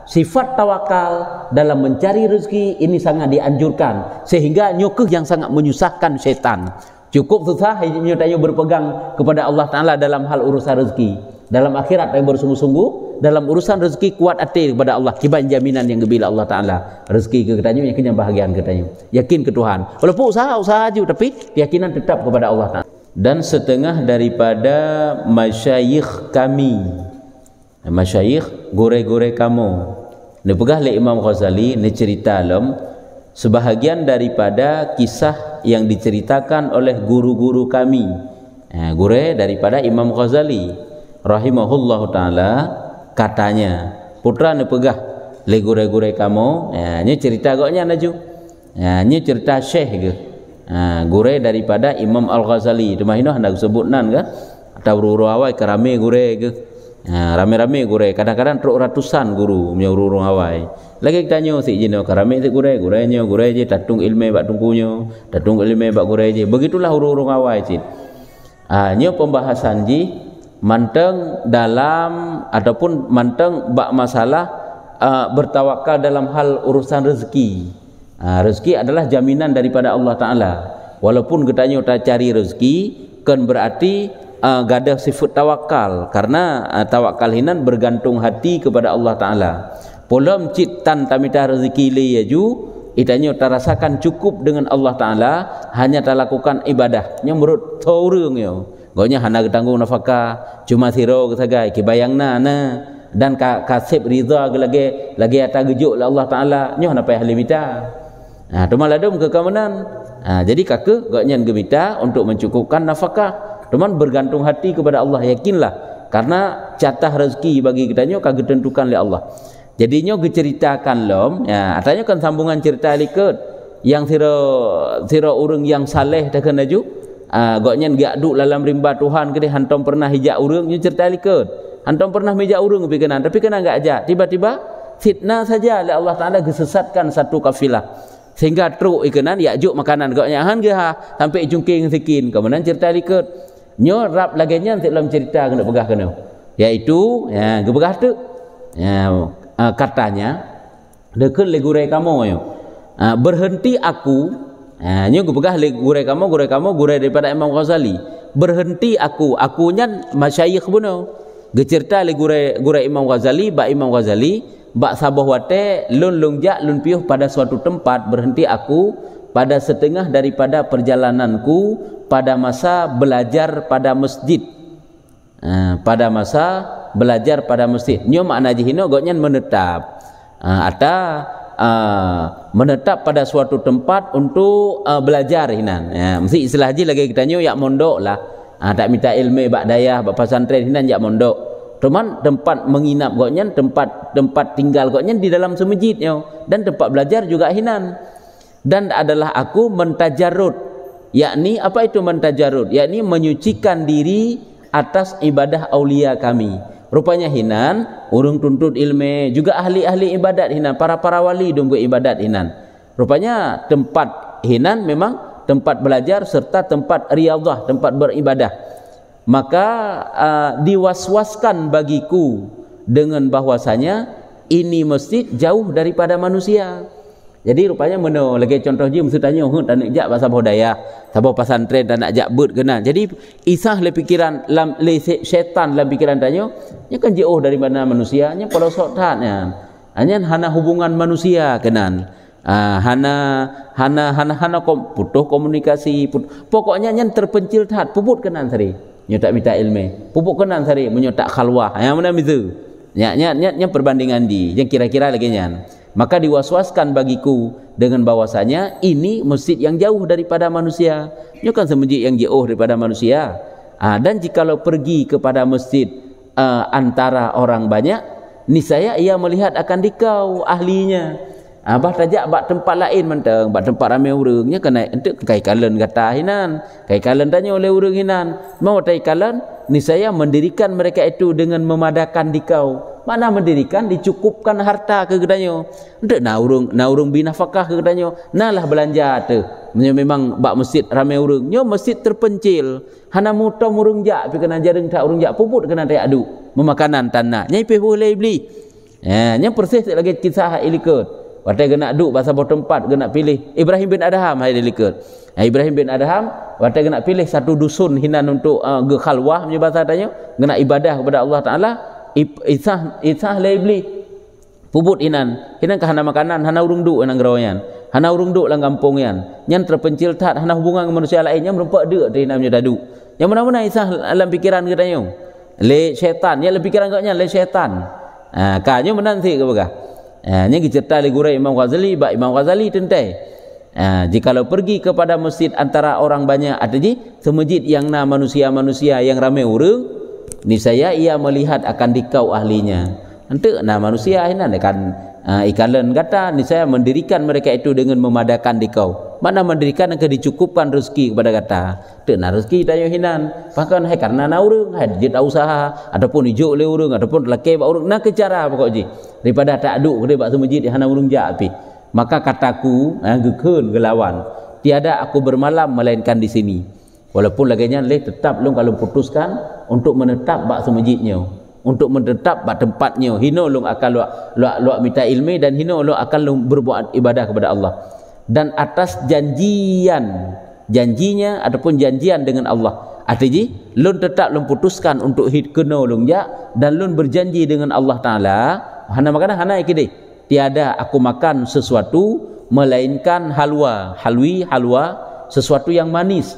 sifat tawakal dalam mencari rezeki ini sangat dianjurkan, sehingga nyokeh yang sangat menyusahkan syaitan. Cukup susah nyotanyo berpegang kepada Allah Ta'ala dalam hal urusan rezeki. Dalam akhirat yang bersungguh-sungguh, dalam urusan rezeki kuat hati kepada Allah, kiban jaminan yang gebila Allah Ta'ala. Rezeki ke katanya, yakin yang bahagian katanya, yakin ke Tuhan. Walaupun usaha aja, tapi keyakinan tetap kepada Allah Ta'ala. Dan setengah daripada masyayikh kami, masyayikh gore-gore kamu, ni pegah le Imam Ghazali ni cerita alam sebahagian daripada kisah yang diceritakan oleh guru-guru kami, gure daripada Imam Ghazali rahimahullah ta'ala. Katanya putra ni pegah le gure-gure kamu, ni cerita agaknya naju, ni cerita syekh ke, gure daripada Imam Al-Ghazali. Cuma ini hendak sebut nan ke atau uru awai kerame gure ke, rame-rame gure, kadang-kadang truk ratusan guru punya urung awai. Lagi kita tanya si jino kerame si gure je tatung ilmu bak tungkunyo, tatung ilmu bak gure je. Begitulah urung awai cit. Nyo pembahasan ji manteng dalam ataupun manteng bak masalah bertawakal dalam hal urusan rezeki. Rezeki adalah jaminan daripada Allah Ta'ala. Walaupun kita tak cari rezeki, kan berarti gadah sifat tawakal, karena tawakal hinan bergantung hati kepada Allah Ta'ala. Polam citan tamita rezeki li yaju, itanya tak rasakan cukup dengan Allah Ta'ala, hanya tak lakukan ibadah nya menurut taurung yo. Gonya hana tanggung nafkah, cuma siro kesagai kibayangna na, dan kasib ridha lagi ata gejuk Allah Ta'ala nyo hana payah limita. Cuma ladum ke kamanan. Jadi kakek gonya gemita untuk mencukupkan nafkah. Cuman bergantung hati kepada Allah, yakinlah, karena catah rezeki bagi kita nyo kagak tentukan oleh Allah. Jadinya diceritakan lom, atanya kan sambungan cerita liket yang sira urang yang saleh dah kena ju, goknya gak duk dalam rimba Tuhan ke hantom pernah hijak urang nyo cerita liket. Hantom pernah mijak urang tapi kena gak ajak. Tiba-tiba fitnah saja oleh Allah Taala gesesatkan satu kafilah. Sehingga truk ikenan yakjuk makanan goknya han ge sampai jungking sikin. Kemudian cerita liket. Nyo rap laganya dalam cerita kena pegah kena, yaitu gebegah tu katanya deket le gure kamu yo, berhenti aku, nyo gebegah le gure kamu gure daripada Imam Ghazali, berhenti akunya masyayikh buno gecerita le gure Imam Ghazali bak sabah wate lun lungjak lun piuh pada suatu tempat, berhenti aku pada setengah daripada perjalananku pada masa belajar pada masjid. Pada masa belajar pada masjid. Nyo makna jihino goknya menetap. Menetap pada suatu tempat untuk belajar hinan. Mesti istilah ji lagi kita nyo yak mondok lah. Tak minta ilmu bak dayah bak pesantren hinan yak mondok. Cuman tempat menginap goknya, tempat tinggal goknya di dalam semajid nyo, dan tempat belajar juga hinan. Dan adalah aku mentajarud, yakni apa itu mentajarud? Yakni menyucikan diri atas ibadah aulia kami. Rupanya hinan urung tuntut ilmu, juga ahli-ahli ibadat hinan, para wali dong buat ibadat hinan. Rupanya tempat hinan memang tempat belajar serta tempat riyadhah, tempat beribadah. Maka diwaswaskan bagiku dengan bahwasanya ini masjid jauh daripada manusia. Jadi rupanya mana lagi contoh je mesti tanya tak nak jak pasal budaya, sabah pesantren tak nak jak bet kena. Jadi isah le pikiran le syaitan dalam pikiran tanya, nya kan jauh dari mana manusia, nya kalau sotatnya. Hanya hana hubungan manusia kenan. Hana putus komunikasi, pokoknya nya terpencil tat puput kenan sari. Nya tak minta ilmu. Puput kenan sari menyo tak khalwah. Yang mana itu? Nya perbandingan di yang kira-kira lagi nya. Maka diwaswaskan bagiku dengan bahwasanya ini masjid yang jauh daripada manusia. Ini kan masjid yang jauh daripada manusia. Dan jikalau pergi kepada masjid antara orang banyak, niscaya ia melihat akan dikau ahlinya. Bah tajak bak tempat lain mentang, bak tempat ramai urangnya kena entuk kai kalen kata hinan. Kai kalen tanya oleh urang hinan, mau tai kalen niscaya mendirikan mereka itu dengan memadakan dikau. Mana mendirikan dicukupkan harta ke gedanyo. Entuk na urang binafkah ke gedanyo. Nalah belanja tu. Memang bak masjid ramai urang. Nyo masjid terpencil. Hana mutong urang jak pi kena jareng tak urang jak puput kena tak adu. Memakanan tanah. Nyai pi boleh beli. Nya persis lagi kisah ilikut. Watai kena duk bahasa bawah tempat kena pilih Ibrahim bin Adham hai dilikut. Ibrahim bin Adham watai kena pilih satu dusun hinan untuk khalwah punya bahasa tanya, kena ibadah kepada Allah Taala. Isah lebli pubut hinan ke hana makanan, hana urung duk nang gerawayan, hana urung duk lang kampung yan. Nyan terpencil tat hana hubungan dengan manusia lainnya merempak deuk di namanya dadu. Yang mana-mana isah alam pikiran katanya. Le syaitan, ya le pikiran katnya le syaitan. Kanya menanti ke bagah. Nya cerita legure Imam Ghazali, Imam Ghazali tentai. Jikalau pergi kepada masjid antara orang banyak ada ji semajid yang na manusia-manusia yang ramai urang, niscaya ia melihat akan dikau ahlinya. Ente na manusia hinan akan ikalan kata niscaya mendirikan mereka itu dengan memadakan dikau. Mana mendirikan akan dicukupkan rezeki kepada kata. Te na rezeki tayo hinan. Bahkan hai karena na urang, hai jid usaha ataupun ijo le urang ataupun laki ba urang na ke cara pokok ji. Daripada tak aduk dia bak semajid di hana urung ja api. Maka kataku gekeun gelawan, tiada aku bermalam melainkan di sini. Walaupun laginya leh tetap long kalau putuskan untuk menetap bak semajidnya, untuk menetap bak tempatnya. Hino long akan luak minta ilmu dan hino long akan long berbuat ibadah kepada Allah. Dan atas janjinya ataupun janjian dengan Allah. Artinya long tetap long putuskan untuk kena long ja dan long berjanji dengan Allah Taala. Hana makanan hana ikide tiada aku makan sesuatu melainkan halwa sesuatu yang manis.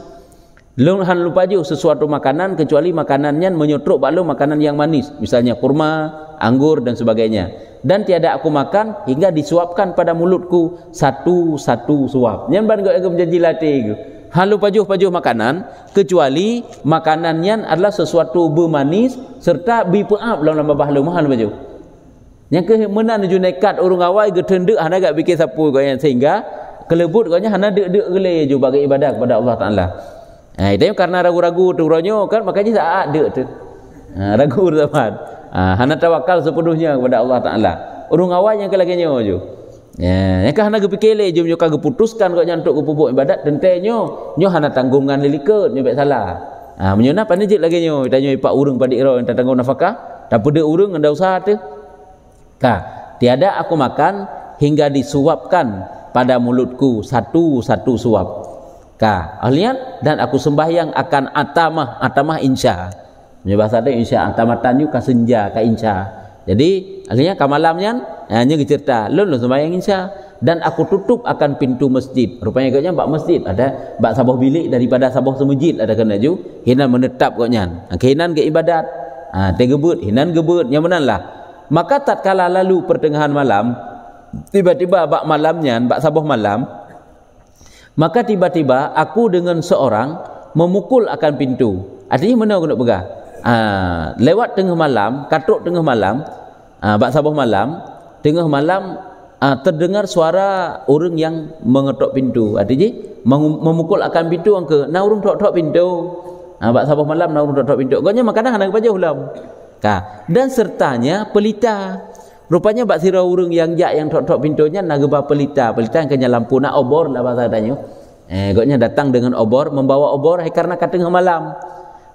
Lung han lupa je sesuatu makanan kecuali makanannya menyotrok baklo makanan yang manis, misalnya kurma, anggur dan sebagainya. Dan tiada aku makan hingga disuapkan pada mulutku satu suap. Nyan ban aku menjanji latih. Han lupa je makanan kecuali makanannya adalah sesuatu bermanis serta bipeap dalam bahlo mahal baju. Yang ke menan ju nekat urung awai ge tendek hana gak fikir sapu goyan sehingga kelebut gonya hana dek gele ju bagi ibadah kepada Allah Taala. Itu karena ragu-ragu tu ronyo kan makanya saat dek tu. Ragu zaman. Hana tawakal sepenuhnya kepada Allah Taala. Urung awai yang kelaginya ju. Yang ke hana ge fikir le ju nyo ka ge putuskan gonya untuk pupuk ibadat tentenyo nyo hana tanggungan lilikut nyo baik salah. Menyona panejit lagi nyo tanyo ipak urang padik ro enta tanggung nafkah, tak pede urang anda usaha tu. Tiada aku makan hingga disuapkan pada mulutku satu suap. Ahlian dan aku sembahyang akan atamah insya. Punya bahasa dia insya atamatan yu ka senja ka insya. Jadi ahlinya ka malamnya hanya cerita lun sembahyang insya dan aku tutup akan pintu masjid. Rupanya katanya bak masjid ada bak sabah bilik daripada sabah semajid ada kena ju hinan menetap katnya. Hinan ke ibadat. Tegebut hinan gebut nya menanlah. Maka tatkala lalu pertengahan malam, tiba-tiba bak malamnya, bak sabah malam, maka tiba-tiba aku dengan seorang memukul akan pintu. Artinya mana aku nak pegang? Lewat tengah malam, katuk tengah malam, bak sabah malam, tengah malam terdengar suara orang yang mengetuk pintu. Artinya memukul akan pintu angke, na urung tok-tok pintu. Bak sabah malam na urung tok-tok pintu. Gonya makanan hana baca ulam. Dan sertanya pelita. Rupanya bak sira urang yang tok-tok pintunya nageba pelita yang kena lampu nak obor lah bahasa tanya. Goknya datang dengan obor, membawa obor karena tengah malam.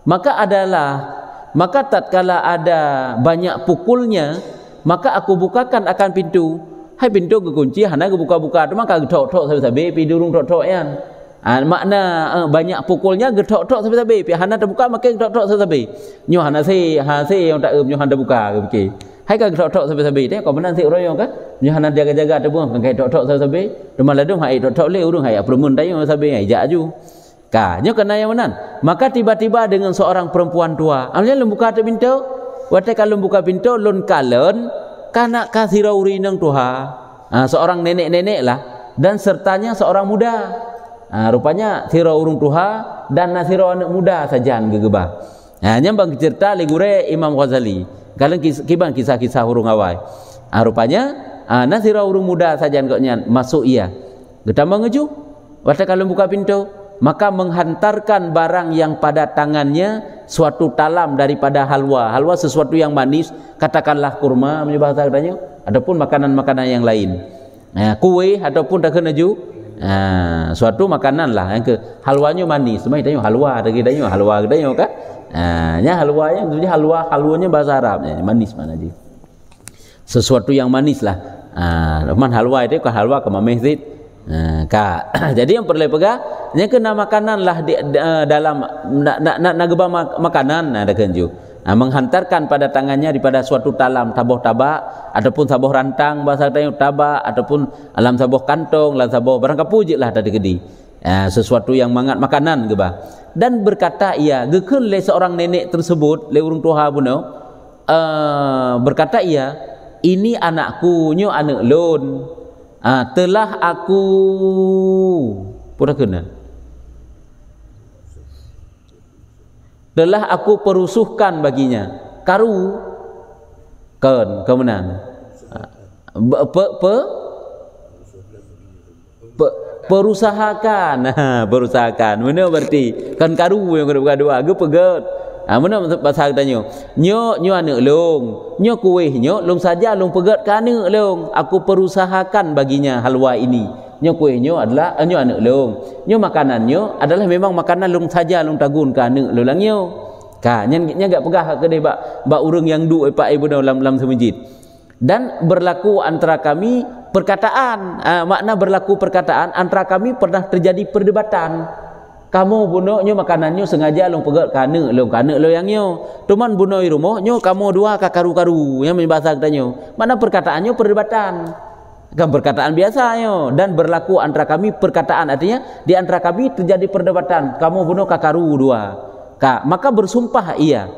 Maka tatkala ada banyak pukulnya, maka aku bukakan akan pintu. Hai pintu kekunci hana ke buka-buka tu maka tok-tok sabe-sabe pi durung tok-tok yan. Makna banyak pukulnya getok-tok sabe-sabe pi hana terbuka maka getok-tok sabe-sabe nyo hana se yang tak nyo hana buka ke fikir hai ka getok-tok sabe-sabe teh kau benan se royo ka nyo hana jaga-jaga tu pun kai tok-tok sabe-sabe rumah ladung hai tok-tok le urung hai permun tayo sabe hai jak aju nyo kena yang menan. Maka tiba-tiba dengan seorang perempuan tua amnya lem buka tu pintu wate kalau buka pintu lun kalen kana kasira urinang tuha seorang nenek-nenek lah dan sertanya seorang muda. Rupanya sira urung tuha dan nasira anak muda sajan gegeba. Nyambang cerita legure Imam Ghazali. Kalian kiban kisah-kisah urung awai. Rupanya nasira urung muda sajan koknya masuk ia. Getambang ngeju. Wata kalau buka pintu maka menghantarkan barang yang pada tangannya suatu talam daripada halwa. Halwa sesuatu yang manis, katakanlah kurma punya bahasa katanya, ataupun makanan-makanan yang lain. Kue ataupun tak kena ju. Suatu makanan lah yang ke halwanya manis. Semua tanya halwa tadi tanya halwa katanya kan. Nya halwanya itu halwanya bahasa Arab manis mana je. sesuatu yang manis lah. Man halwa itu kan halwa ke masjid. Jadi yang perlu pegang, nya kena makanan lah dalam nak gebang makanan ada kenju. Menghantarkan pada tangannya daripada suatu talam taboh tabak ataupun taboh rantang bahasa tayung tabak ataupun alam taboh kantong, alam taboh barang kapuji lah tadi kedi. Sesuatu yang mangat makanan gebah. Dan berkata ia gekeun le seorang nenek tersebut le urang tua buno berkata ia, ini anakku nyo anak lon. Telah aku pura kena telah aku perusuhkan baginya karu kemenang perusahakan perusahakan mana berarti kan karu yang kedua ge peget mana bahasa katanya nyo anak long nyo kuih nyo long saja long pegat ke anak long aku perusahakan baginya halwa ini nyo kuih nyo adalah nyo anak long nyo makanannya adalah memang makanan long saja long tagun ke anak long nyo nya gak pegah ke deh bak urang yang du pak ibu dalam semajid. Dan berlaku antara kami perkataan, makna berlaku perkataan antara kami pernah terjadi perdebatan. Kamu bunuh nyo makanannya sengaja long pegat kana lo yang nyo. Tuman bunuh di rumah nyo kamu dua kakaru-karu yang bahasa katanya. Mana perkataannya perdebatan. Kan perkataan biasa nyo dan berlaku antara kami perkataan artinya di antara kami terjadi perdebatan. Kamu bunuh kakaru dua. Maka bersumpah ia.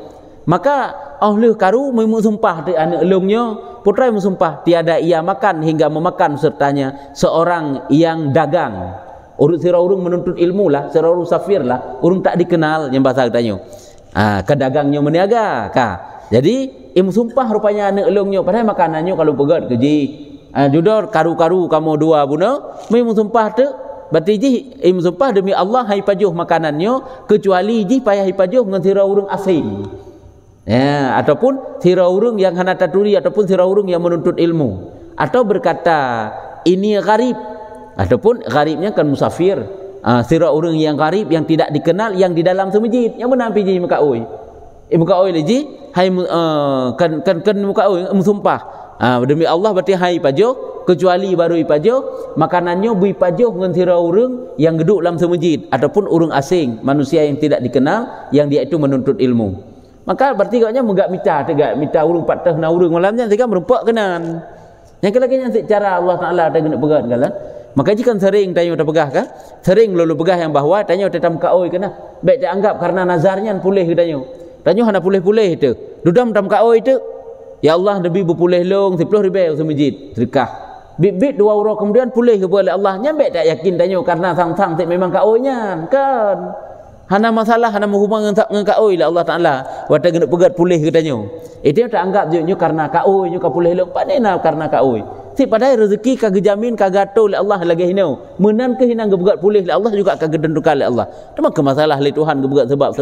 Maka ahli karu memusumpah di anak elongnya putra memusumpah tiada ia makan hingga memakan sertanya seorang yang dagang. Urut sira urung menuntut ilmu lah, sira urung safir lah, urung tak dikenal yang bahasa katanya. Kedagangnya meniaga. Jadi imu sumpah rupanya anak elongnya padahal makanannya kalau pegat keji. Judor karu-karu kamu dua bunuh, imu sumpah tu berarti ji imu sumpah demi Allah hai pajuh makanannya kecuali ji payah hai pajuh dengan sira urung asing. Ataupun sira urung yang hana taturi ataupun sira urung yang menuntut ilmu atau berkata ini gharib ataupun gharibnya kan musafir, sira urang yang gharib yang tidak dikenal yang di dalam semajid yang mana piji muka oi muka oi leji hai kan muka oi sumpah demi Allah berarti hai pajo kecuali baru ipajo makanannya bui pajo ngan sira urang yang geduk dalam semajid ataupun urang asing manusia yang tidak dikenal yang dia itu menuntut ilmu. Maka berarti katanya menggak mita urang patah na urang malamnya sehingga merempak kenan yang kelakanya secara Allah Taala ada kena pegat kalan. Maka jika sering tanya tak pegah kan? Sering lalu pegah yang bahwa tanya tetam kaoi kena. Baik dia anggap karena nazarnya pulih tanya. Tanya hana pulih-pulih itu. Dudam tam kaoi itu. Ya Allah nabi berpulih long 10,000 semajid sedekah. Bit 2 euro kemudian pulih kepada Allah. Nya baik tak yakin tanya karena sang-sang memang kaoinya kan. Hana masalah hana menghubung dengan kaoi lah Allah Taala. Wata kena pegat pulih katanya. Itu tak anggap je karena kaoi nya ka pulih long padena karena kaoi. Si padahal rezeki kagak jamin kagak gato oleh Allah lagi hinau. Menan ke hinang gebugat pulih oleh Allah juga kagak dendukan oleh Allah. Cuma ke masalah oleh Tuhan gebugat sebab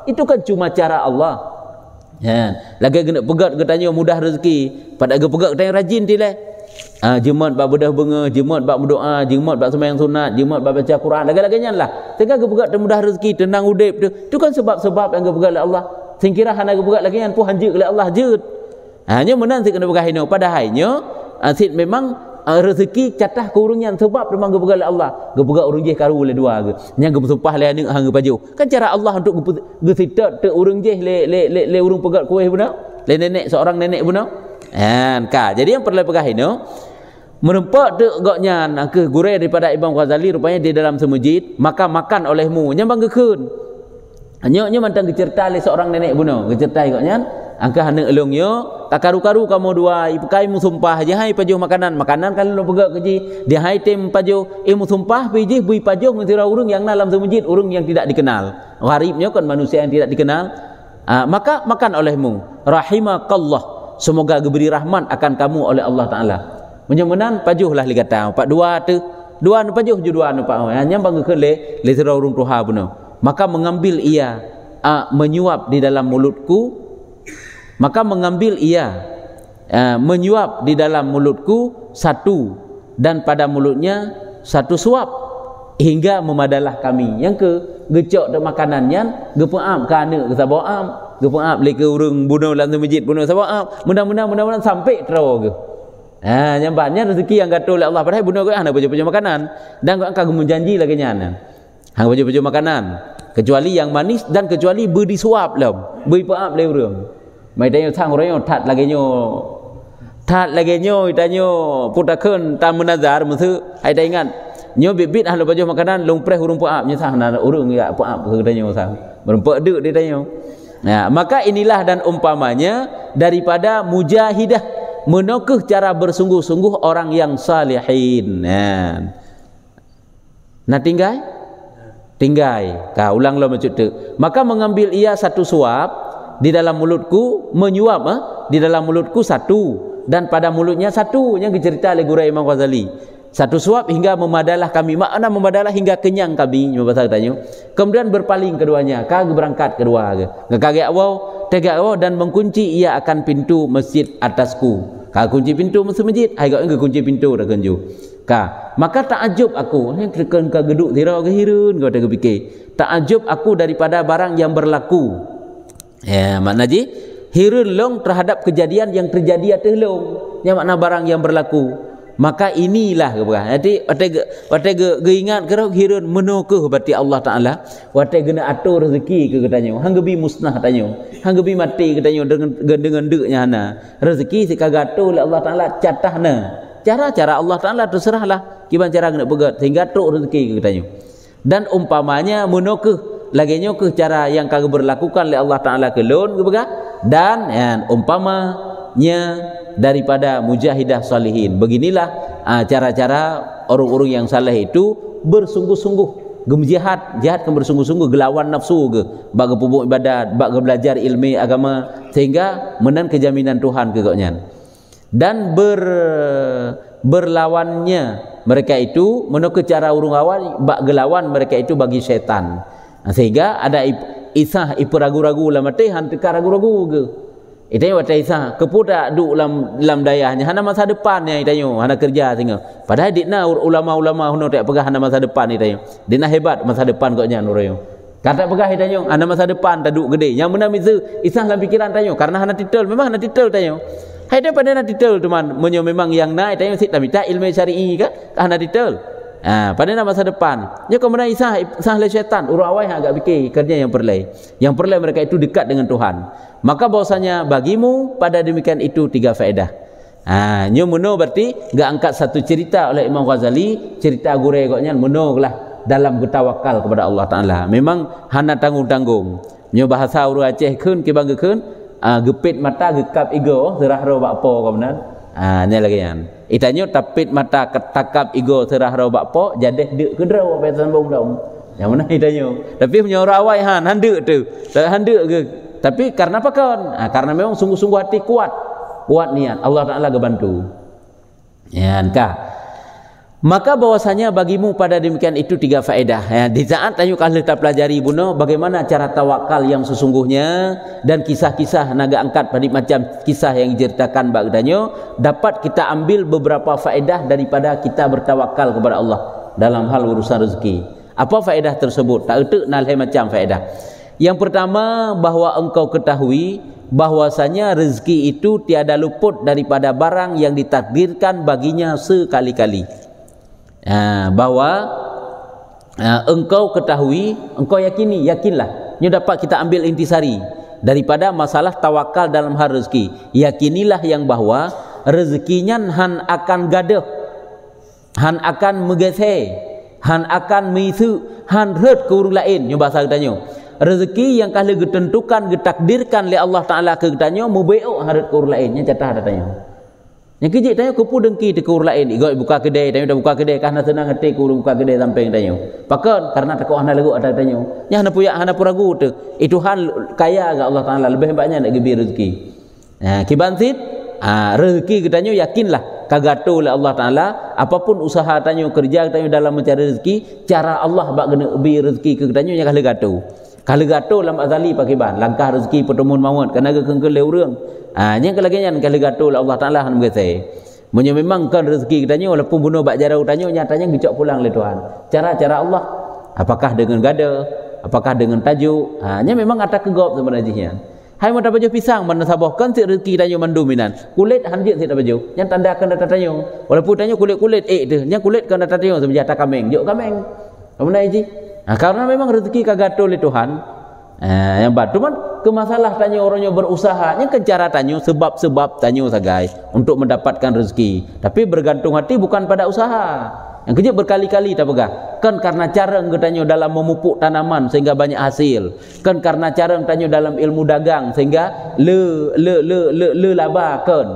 itu kan cuma cara Allah. Lagi kena pegat katanya mudah rezeki. Pada ge pegat katanya rajin tilai. Jemat bab bedah benga, jemat bab berdoa, jemat bab sembahyang sunat, jemat bab baca Quran, lagi-laginya lah. Sehingga ge pegat mudah rezeki, tenang udip tu. Itu kan sebab-sebab yang ge pegat oleh Allah. Singkira hana ge pegat lagi yang pu hanjik oleh Allah jeut. Hanya menan si kena pegat hinau padahalnya asid memang rezeki catah ke urang yang sebab memang gebegal Allah gebegal urang je karu le dua ke yang gesumpah le anak hang baju kan cara Allah untuk gesitat te urang je le urang pegat kuih benar le nenek seorang nenek benar jadi yang perlu pegah ini merempak te goknya ke gure daripada Imam Ghazali rupanya di dalam semajid maka makan olehmu nyambang gekeun hanya mantang gecerita le seorang nenek benar gecerita goknya angka hana elongnya kakaru-karu kamu dua ipai mu sumpah je hai pajuh makanan kalau lo pegak keji dia hai tem pajuh mu sumpah piji bui pajuh ngira urang yang dalam semajid urang yang tidak dikenal gharibnya kan manusia yang tidak dikenal maka makan olehmu rahimakallah semoga diberi rahmat akan kamu oleh Allah Taala menyemenan pajuhlah li kata pak dua tu dua nu pajuh ju dua nu pak hanya bangkeun le sira urang tuha beuna maka mengambil ia menyuap di dalam mulutku maka mengambil ia menyuap di dalam mulutku satu dan pada mulutnya satu suap hingga memadalah kami yang ke gecok dak makanannya gepeam ke anak ke saboam ke maaf le ke urang bunuh dalam masjid bunuh sabab mudah-mudahan sampai terus ke. Nyambatnya rezeki yang gatul oleh Allah padahal bunuh ke hang baju-baju makanan dan kau akan menjanji lagi nyana. Hang baju-baju makanan kecuali yang manis dan kecuali beri disuap lah. Beri maaf le urang. Mai tanya sang orang that lagi nyo itanyo putakeun tam menazar mesti ai dah ingat. Nyo bibit hang baju makanan long preh urang maaf nya sang urang ya maaf ke tanyo sang. Berempak deuk dia tanyo. Maka inilah dan umpamanya daripada mujahidah menokuh cara bersungguh-sungguh orang yang salihin. Nah tinggai. Ka ulang lo macam tu. Maka mengambil ia satu suap di dalam mulutku, menyuap di dalam mulutku satu dan pada mulutnya satu. Yang dicerita oleh Guru Imam Ghazali. Satu suap hingga memadalah kami. Makna memadalah hingga kenyang kami. Kemudian berpaling keduanya. Ka berangkat kedua. Ngekagak awal, tegak awal dan mengunci ia akan pintu masjid atasku. Ka kunci pintu masjid. Hai kau kunci pintu dah kunci. Ka maka takjub aku. Ni tekan ka geduk tirau ke hirun kau tak fikir. Takjub aku daripada barang yang berlaku. Makna ji hirun long terhadap kejadian yang terjadi atas long. Yang makna barang yang berlaku. Maka inilah jadi wate ingat kerau hirun menukuh berarti Allah Taala wate gena atur rezeki ke katanya hang gebi musnah tanyo hang gebi mati katanya dengan deknya hana rezeki si kagato oleh Allah Taala catahna cara Allah Taala terserahlah kiban cara kena pegat sehingga tok rezeki ke katanya dan umpamanya menukuh lagi nyokuh cara yang kagak berlakukan oleh Allah Taala kelon ke begat dan umpamanya daripada mujahidah salihin. Beginilah cara-cara orang-orang yang saleh itu bersungguh-sungguh gemjihad, jihad kan bersungguh-sungguh gelawan nafsu ke, bagi pupuk ibadat, bagi belajar ilmu agama sehingga menang kejaminan Tuhan ke koknya. Dan berlawannya mereka itu menurut cara urung awal bak gelawan mereka itu bagi syaitan. Sehingga ada isah ragu-ragu lah mati hantika ragu-ragu ke. Itanya watai sah kepudak duk dalam dayahnya hana masa depannya itanyo hana kerja tinggal padahal dikna ulama-ulama huno tak pegah hana masa depan itanyo dikna hebat masa depan koknya nurayo kata pegah itanyo hana masa depan tak duk gede yang benar itu isah dalam pikiran tanyo karena hana titel memang hana titel tanyo hai daripada hana titel teman menyo memang yang na itanyo sik minta ilmu syar'i kan hana titel pada masa depan nya kemudian isah le syaitan urang awai agak fikir kerja yang perlai mereka itu dekat dengan Tuhan. Maka bahwasanya bagimu pada demikian itu 3 faedah. Nyo meno berarti enggak angkat satu cerita oleh Imam Ghazali, cerita gure koknya meno lah dalam bertawakal kepada Allah Taala. Memang hana tanggung-tanggung. Nyo bahasa urang Aceh keun kibanggekeun gepit mata gekap igo serah ro bakpo kemudian. Nya lagi kan. Itanyo tapit mata ketakap igo serah ro bakpo jadeh deuk kedrau apa sambung dong. Yang mana itanyo. Tapi punya orang awai han deuk tu. Han deuk ke tapi karena apa kawan? Karena memang sungguh-sungguh hati kuat niat Allah Taala gebantu. Maka bahwasanya bagimu pada demikian itu 3 faedah. Di saat tanya kalau kita pelajari buno bagaimana cara tawakal yang sesungguhnya dan kisah-kisah naga angkat pada macam kisah yang diceritakan bagdanyo dapat kita ambil beberapa faedah daripada kita bertawakal kepada Allah dalam hal urusan rezeki. Apa faedah tersebut? Tak utuk nalai macam faedah. Yang pertama bahwa engkau ketahui bahwasanya rezeki itu tiada luput daripada barang yang ditakdirkan baginya sekali-kali. Bahwa engkau ketahui, engkau yakinlah. Ini dapat kita ambil intisari daripada masalah tawakal dalam hal rezeki. Yakinilah yang bahwa rezekinya han akan gaduh, han akan megese, han akan misu, han red ke urang lain. Ini bahasa katanya. Rezeki yang kalau ditentukan ditakdirkan oleh Allah Taala ke katanya mubeok harap ke urang lain. Nya catah datanya. Yang kejik tanya kepu dengki ke urang lain. Igoi buka kedai, tanya dah buka kedai karena senang hati ku buka kedai sampai tanya. Pakon karena takut hana lagu ada tanya. Nya hana puragu tu. Itu han kaya ke Allah Taala lebih hebatnya nak gibi rezeki. Kibansit rezeki katanya yakinlah kagato oleh Allah Taala apapun usaha tanya kerja tanya dalam mencari rezeki cara Allah bak gena bi rezeki ke katanya nya kalau gato. Kalau gato dalam azali pakai ban langkah rezeki pertemuan maut kerana kengkel le urang. Nya kelagian kalau gato oleh Allah Taala han mengese. Munyo memang kan rezeki katanya walaupun bunuh bak jarau tanya nyatanya gicok pulang le Tuhan. Cara-cara Allah apakah dengan gada, apakah dengan tajuk? Nya memang ada kegop sebenarnya. Hai mau baju pisang mana sabahkan si rezeki tanyo manduminan. Kulit hanjit si baju. Yang tandakan data tanyo. Walaupun tanyo kulit-kulit tu. Yang kulit kan data tanyo sebenarnya kameng. Jok kameng. Apa nak ji? Karena memang rezeki kagatul oleh Tuhan. Yang batu man ke masalah tanyo orangnya berusaha. Yang ke cara tanyo sebab-sebab tanyo sagai untuk mendapatkan rezeki. Tapi bergantung hati bukan pada usaha. Yang kerja berkali-kali tak pegah. Kan karena cara engkau dalam memupuk tanaman sehingga banyak hasil. Kan karena cara engkau dalam ilmu dagang sehingga le laba kan.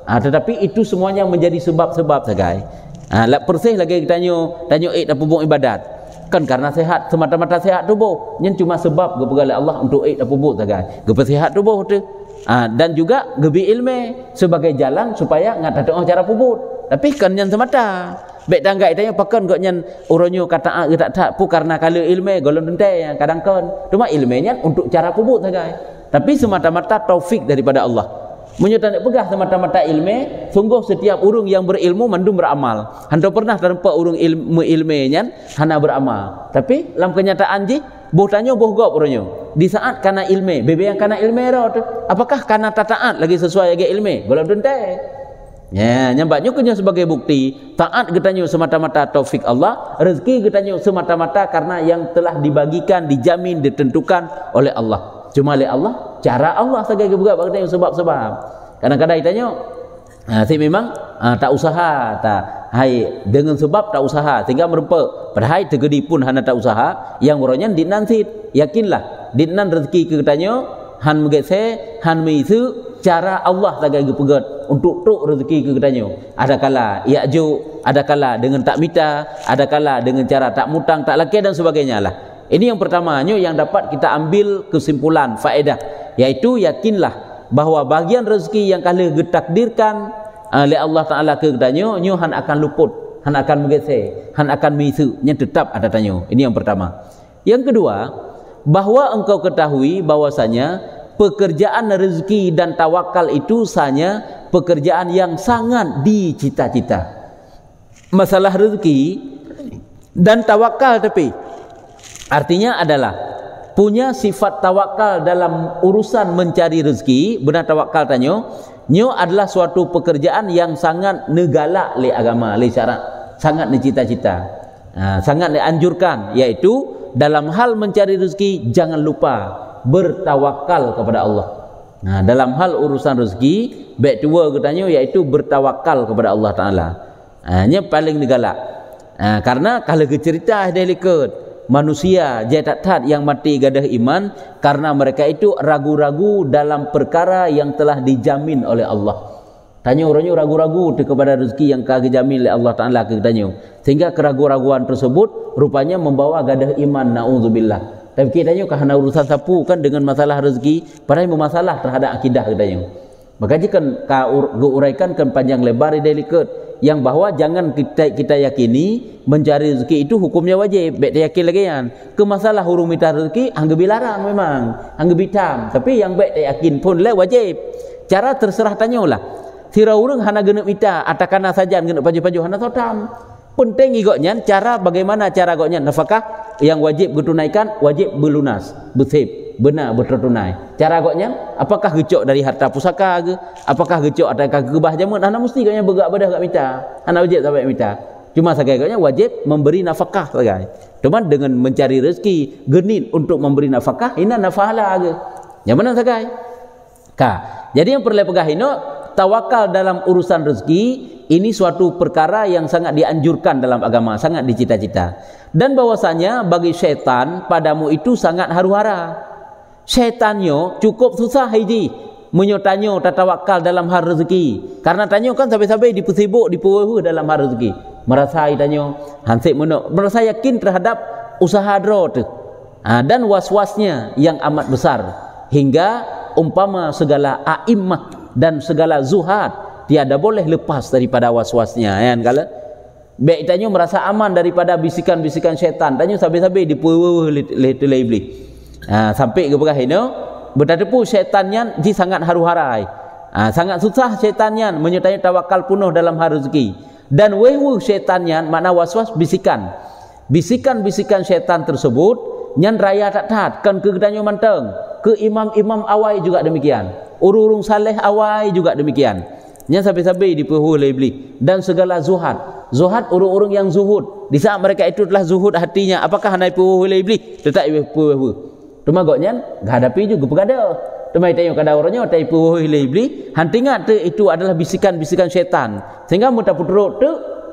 Tetapi itu semuanya menjadi sebab-sebab sagai. Lak persih lagi tanyo tak pubuk ibadat. Kan karena sehat semata-mata sehat tubuh. Yang cuma sebab kepada Allah untuk tak pubuk sagai. Gepa sehat tubuh tu. Dan juga gebi ilmu sebagai jalan supaya ngat ada cara pubuk. Tapi kan yang semata. Baik tangga itu yang pakan kok nyan uronyo kata tak pu karena kalau ilmu golong dentai yang kadang kan cuma ilmunya untuk cara pubut saja. Tapi semata-mata taufik daripada Allah. Menyutan pegah semata-mata ilmu, sungguh setiap urung yang berilmu mandum beramal. Handa pernah nampak urung ilmunya hana beramal. Tapi dalam kenyataan ji boh tanyo boh gop uronyo. Di saat kana ilmu, bebe yang kana ilmu ro tu. Apakah kana taat lagi sesuai dengan ilmu? Golong dentai. Ya, nyambaknya kena sebagai bukti taat ketanyo semata-mata taufik Allah, rezeki ketanyo semata-mata karena yang telah dibagikan, dijamin, ditentukan oleh Allah. Cuma oleh Allah, cara Allah sebagai buka ketanyo sebab-sebab. Kadang-kadang ditanyo, si memang tak usaha, tak hai dengan sebab tak usaha sehingga merupa padahal tergedi pun hana tak usaha yang orangnya dinan sit yakinlah dinan rezeki ketanyo han megese han meisu cara Allah sebagai pegat untuk tuk rezeki ke ketanyo. Ada kala iaju, ada kala dengan tak mita, ada kala dengan cara tak mutang, tak laki dan sebagainya lah. Ini yang pertamanya yang dapat kita ambil kesimpulan faedah, yaitu yakinlah bahawa bagian rezeki yang kala ditakdirkan oleh Allah Taala ke ketanyo, nyo han akan luput, han akan megese, han akan misu, yang tetap ada tanyo. Ini yang pertama. Yang kedua, bahawa engkau ketahui bahwasanya pekerjaan rezeki dan tawakal itu hanya pekerjaan yang sangat dicita-cita. Masalah rezeki dan tawakal tapi artinya adalah punya sifat tawakal dalam urusan mencari rezeki. Benar tawakal tanyo, nyo adalah suatu pekerjaan yang sangat negalak le agama, le syarak, sangat necita-cita, sangat dianjurkan, yaitu dalam hal mencari rezeki jangan lupa bertawakal kepada Allah. Dalam hal urusan rezeki baik tua katanya iaitu bertawakal kepada Allah Taala. Nya paling digalak. Karena kalau cerita dah liket manusia jatat yang mati gadah iman karena mereka itu ragu-ragu dalam perkara yang telah dijamin oleh Allah. Tanya orangnya ragu-ragu kepada rezeki yang kagak jamin oleh Allah Taala ke tanya. Sehingga keraguan-raguan tersebut rupanya membawa gadah iman, naudzubillah. Tapi kita tanya kerana urusan sapu kan dengan masalah rezeki, padahal masalah terhadap akidah kita tanya. Maka jika kau uraikan kan panjang lebar delikat yang bahawa jangan kita yakini mencari rezeki itu hukumnya wajib. Baik yakin lagi kan. Ke masalah hurung minta rezeki anggap dilarang memang, anggap hitam. Tapi yang baik yakin pun le wajib. Cara terserah tanyalah. Sira urang hana genep minta atakana saja genep baju-baju hana sotam. Penting igoknya cara bagaimana cara goknya nafkah yang wajib ditunaikan, wajib berlunas, bersih, benar bertunai. Cara goknya apakah gecok dari harta pusaka ke? Apakah gecok ataukah gebah jamun? Ana mesti goknya begak badah gak minta. Ana wajib sampai minta. Cuma sagai goknya wajib memberi nafkah sagai. Cuma dengan mencari rezeki, genit untuk memberi nafkah, ini nafahala ke. Yang mana sagai? Jadi yang perlu pegah ini tawakal dalam urusan rezeki ini suatu perkara yang sangat dianjurkan dalam agama, sangat dicita-cita. Dan bahwasanya bagi syaitan padamu itu sangat haru-hara. Syaitannya cukup susah hiji menyotanyo tatawakal dalam hal rezeki. Karena tanyo kan sampai-sampai dipusibuk, dipuhu dalam hal rezeki. Merasa tanyo hansip menok, merasa yakin terhadap usaha dro tu. Dan was-wasnya yang amat besar hingga umpama segala a'immah dan segala zuhad tiada boleh lepas daripada was-wasnya kan kala baik tanyo merasa aman daripada bisikan-bisikan syaitan tanyo sampai-sampai dipuwuh le iblis sampai ke begah ini bertadepu syaitannya ji sangat haru-harai sangat susah syaitannya menyertai tawakal penuh dalam hal rezeki dan wewu syaitannya makna was-was bisikan-bisikan syaitan tersebut nyan raya tak taat kan ke gedanyo manteng, ke imam-imam awai juga demikian, urung-urung saleh awai juga demikian. Nyan sampai-sampai dipuhu oleh iblis dan segala zuhad urung-urung yang zuhud. Di saat mereka itu telah zuhud hatinya, apakah hanai puhu oleh iblis? Tetap puhu. Cuma goknya hadapi juga berada. Temai tengok kada orangnya tai puhu oleh iblis, hantingat tu itu adalah bisikan-bisikan syaitan. Sehingga muta putruk tu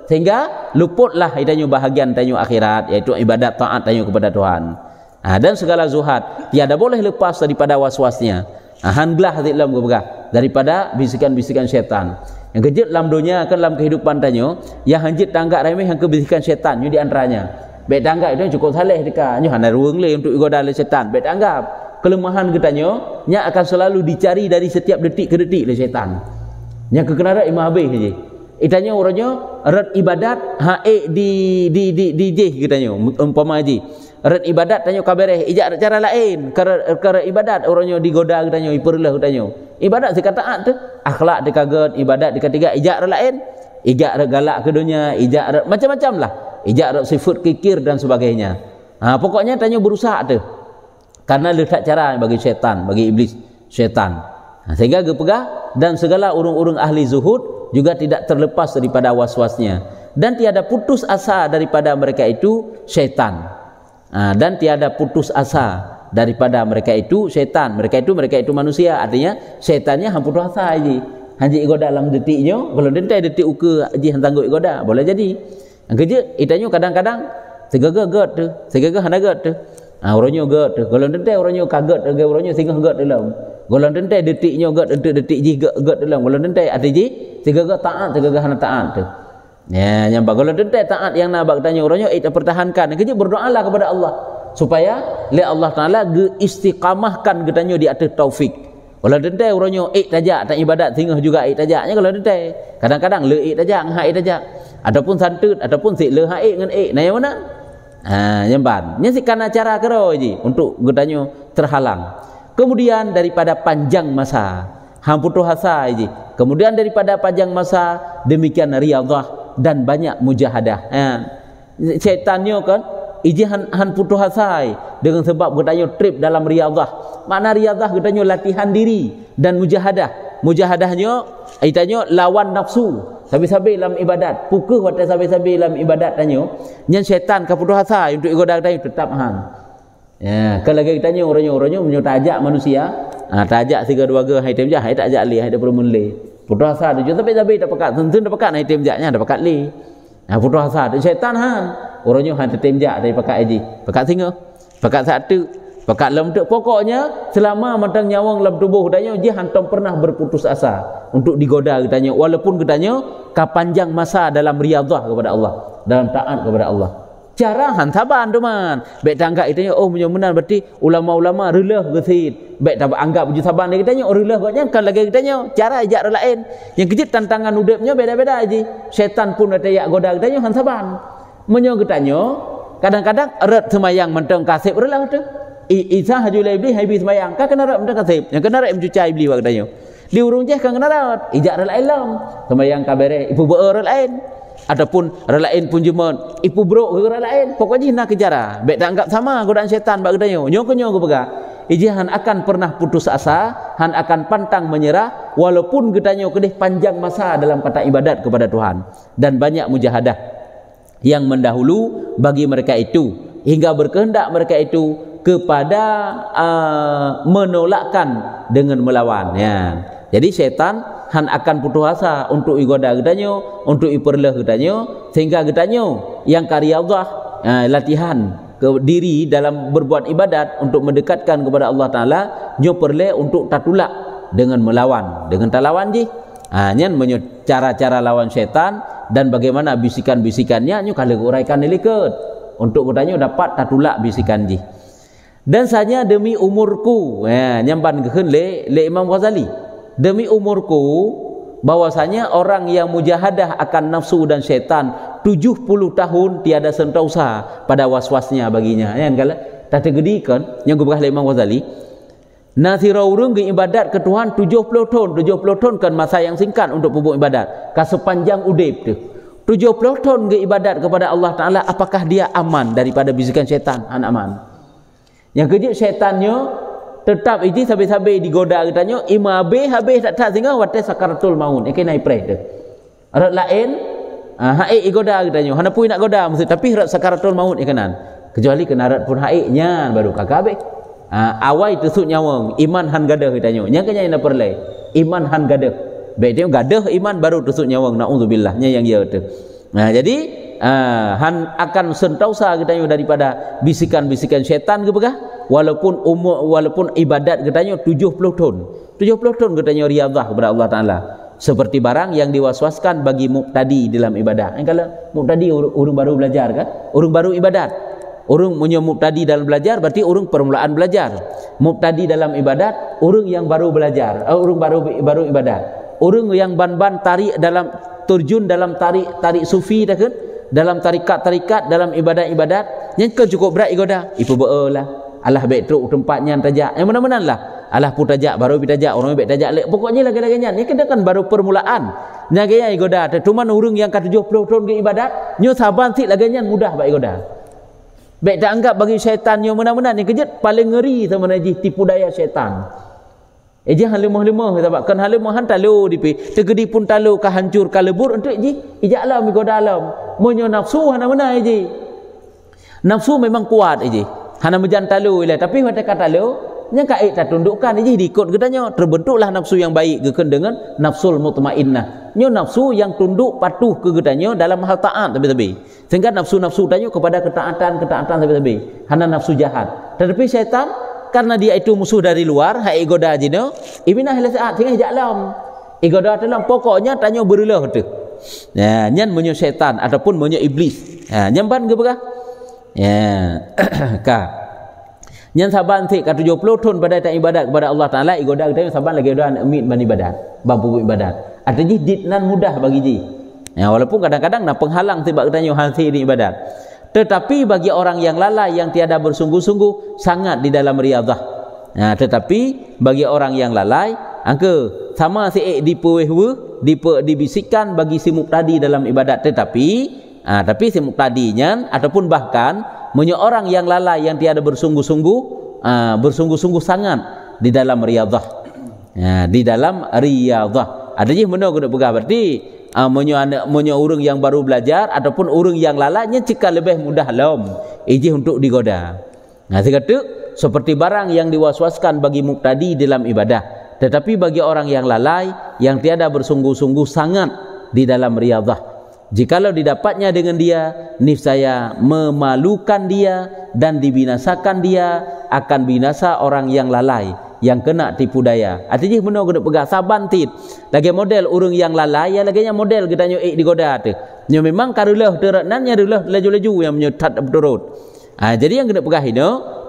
sehingga luputlah idanyo bahagian tanyo akhirat, iaitu ibadat taat tanyo kepada Tuhan. Dan segala zuhad tiada boleh lepas daripada was-wasnya. Handlah dalam berpegah daripada bisikan-bisikan syaitan. Yang kejut dalam dunia kan dalam kehidupan tanyo, yang hanjit tanggak remeh yang kebisikan syaitan di antaranya. Baik tanggap itu cukup saleh dekat nyo hana ruang le untuk igoda le syaitan. Baik tanggap kelemahan ketanyo nya akan selalu dicari dari setiap detik ke detik le syaitan. Nya kekenara imam habis je. Itanya orangnya rat ibadat hae di je ketanyo umpama haji. Rat ibadat tanyo kabareh ijak cara lain kara ibadat orangnya digoda ketanyo iperlah ketanyo. Ibadat sekataat tu akhlak dikaget, ibadat dikatiga ijak lain, ijak galak ke dunia, ijak macam-macam lah. Ijak sifat kikir dan sebagainya. Pokoknya tanyo berusaha tu. Karena letak cara bagi syaitan, bagi iblis syaitan. Sehingga gepegah dan segala urung-urung ahli zuhud juga tidak terlepas daripada was-wasnya, dan tiada putus asa daripada mereka itu syaitan. Dan tiada putus asa daripada mereka itu syaitan. Mereka itu manusia, artinya syaitannya hamputus asa aja. Hanji igoda dalam detiknya, kalau dentai detik uke aji hantanggo igoda, boleh jadi. Yang kerja itanyo kadang-kadang segaga tu, segaga hanagat tu. Orangnya gat tu. Kalau dentai orangnya kaget, orangnya singgah gat dalam. Kalau dentai detiknya gat, detik ji gat dalam. Kalau dentai ati ji segaga taat, segaga hana taat tu. Ya, yang kalau dentai taat yang nak bak tanya orangnya pertahankan. Kerja berdoalah kepada Allah supaya le Allah Taala istiqamahkan getanyo di atas taufik. Kalau dentai orangnya tajak tak ibadat singgah juga tajaknya kalau dentai. Kadang-kadang le tajak ngah tajak. Ataupun santut ataupun si le ha dengan nah yang mana? Nyemban. Nya sikana cara kero ji untuk getanyo terhalang. Kemudian daripada panjang masa hamputu hasa ji. Kemudian daripada panjang masa demikian riyadhah dan banyak mujahadah. Syaitannya kan ijihan putus hasai dengan sebab getanyo trip dalam riyadhah. Makna riyadhah getanyo latihan diri dan mujahadah. Mujahadahnya itanyo lawan nafsu. Sabi-sabi dalam ibadat, pukul wata sabi-sabi dalam ibadat tanyo, nyan syaitan ka putus hasai untuk igoda tanyo tetap Ya, kalau lagi tanya orang-orang tajak manusia, tajak 3-2 hai tem jah, hai tak jak li, hai tak perlu menle. Putus asa tu tapi tak pekat, tentu tak pekat hai tem jaknya tak pekat li. Putus asa tu syaitan orangnya han tem jak dari pekat aji. Pekat singa, pekat satu, pekat lam tu. Pokoknya selama matang nyawang dalam tubuh katanya dia hantam pernah berputus asa untuk digoda katanya, walaupun katanya kapanjang masa dalam riyadhah kepada Allah, dalam taat kepada Allah. Cara hantaban tu man. Baik tanggap itu menyemenan berarti ulama-ulama relah gesit. Baik tak anggap uji saban dia katanya relah katanya kan lagi katanya cara ajak lain. Yang kejut tantangan hidupnya beda-beda aja. Syaitan pun ada yak goda katanya hantaban. Menyo katanya kadang-kadang erat semayang mentang kasib relah tu. Isa hajul iblis habis semayang. Ka kena erat mentang kasib. Yang kena erat mencucai iblis katanya. Di urung je kan kena erat. Ijak lain. Semayang kabere ibu beur lain. Ataupun relain pun cuma ipu bro ke relain, pokoknya nak kejara baik tak anggap sama godaan syaitan bak gedanyo nyong ke pega ijihan akan pernah putus asa, han akan pantang menyerah walaupun gedanyo kedih panjang masa dalam kata ibadat kepada Tuhan, dan banyak mujahadah yang mendahulu bagi mereka itu hingga berkehendak mereka itu kepada menolakkan dengan melawan ya. Jadi syaitan han akan putus asa untuk igoda gedanyo, untuk iperleh gedanyo, sehingga gedanyo yang kariyadhah latihan ke diri dalam berbuat ibadat untuk mendekatkan kepada Allah Taala, nyo perle untuk tatulak dengan melawan, dengan talawan ji. Nyan menyo cara-cara lawan syaitan dan bagaimana bisikan-bisikannya nyo kalau uraikan diliket untuk gedanyo dapat tatulak bisikan ji. Dan saja demi umurku, nyamban keun le Imam Ghazali. Demi umurku bahwasanya orang yang mujahadah akan nafsu dan syaitan 70 tahun tiada sentausa pada was-wasnya baginya. Kan kalau tak tergedikan yang gubah Imam Ghazali nasira urang ke ibadat ke Tuhan 70 tahun kan masa yang singkat untuk pupuk ibadat ka sepanjang udip tu 70 tahun ke ibadat kepada Allah Taala, apakah dia aman daripada bisikan syaitan? Aman. Yang kejut syaitannya tetap ini sampai-sampai digoda katanya ima habis tak sehingga watai sakaratul maut. Ini naik pray tu. Arat lain haik igoda katanya. Hana pun nak goda mesti tapi rat sakaratul maut ikanan. Kecuali kena rat pun haiknya baru kakak habis. Awai tusuk nyawang iman han gadah katanya. Nya kanya nak perlai. Iman han gadah. Baik dia gadah iman baru tusuk nyawang naudzubillah nya yang dia tu. Jadi han akan sentausa katanya daripada bisikan-bisikan syaitan ke begah walaupun ibadat katanya 70 tahun 70 tahun katanya riyadhah kepada Allah Ta'ala seperti barang yang diwaswaskan bagi muqtadi dalam ibadah. Kalau muqtadi orang baru belajar kan, orang baru ibadat, orang punya muqtadi dalam belajar berarti orang permulaan belajar. Muqtadi dalam ibadat orang yang baru belajar, orang baru ibadat, orang yang ban-ban tarik dalam terjun dalam tarik sufi dah kan, dalam tarikat-tarikat, dalam ibadat-ibadat yang cukup berat ibadah ipu beolah Allah baik truk tempatnya tajak yang mana-mana lah Allah pun tajak baru pergi tajak orang baik tajak pokoknya lagi-laginya ni kita kan baru permulaan nyagaya ibadah cuma orang yang ke 70 tahun ke ibadat nyo saban sik laginya mudah baik ibadah baik tak anggap bagi syaitan nyo mana-mana ni kejut paling ngeri sama najis tipu daya syaitan. Ejah halimah-limah sebab kan halimah han talu dipi tegedi pun talu ka hancur ka lebur untuk ji ijak alam go dalam monyo nafsu hana mana ji nafsu memang kuat ji hana mejan talu ile tapi mata kata talu nya ka tak tundukkan ji diikut katanya terbentuklah nafsu yang baik geken dengan nafsul mutmainnah nyo nafsu yang tunduk patuh ke katanya dalam hal taat tapi sehingga nafsu-nafsu tanya kepada ketaatan tapi hana nafsu jahat tetapi syaitan karena dia itu musuh dari luar hai goda jino ibinah lasaat sehingga jalam igoda dalam pokoknya tanya berulah tu ya nyan monyo syaitan ataupun monyo iblis nyamban ke bekah ya ka nyan saban sik ka 70 tahun pada tak ibadat kepada Allah Taala igoda kita saban lagi doa amit ban ibadat babu ibadat artinya ditnan mudah bagi ji ya walaupun kadang-kadang nak penghalang sebab katanya hati di ibadat. Tetapi bagi orang yang lalai yang tiada bersungguh-sungguh sangat di dalam riyadhah. Tetapi bagi orang yang lalai angka sama si dibisikkan bagi si muqtadi dalam ibadat tapi si muqtadinya ataupun bahkan orang yang lalai yang tiada bersungguh-sungguh sangat di dalam riyadhah. Di dalam riyadhah. Adanya mana guna pegah berarti monyo orang yang baru belajar ataupun orang yang lalainya jika lebih mudah lom ijih untuk digoda. Sekata seperti barang yang diwaswaskan bagi muqtadi dalam ibadah tetapi bagi orang yang lalai yang tiada bersungguh-sungguh sangat di dalam riyadhah jikalau didapatnya dengan dia niscaya memalukan dia dan dibinasakan dia akan binasa orang yang lalai yang kena tipu daya. Artinya benar kena pegang saban tit. Lagi model orang yang lalai, yang laginya model kita nyo digoda tu. Nyo memang karulah teratnannya adalah laju-laju yang menyetat berturut. Jadi yang kena pegang ini,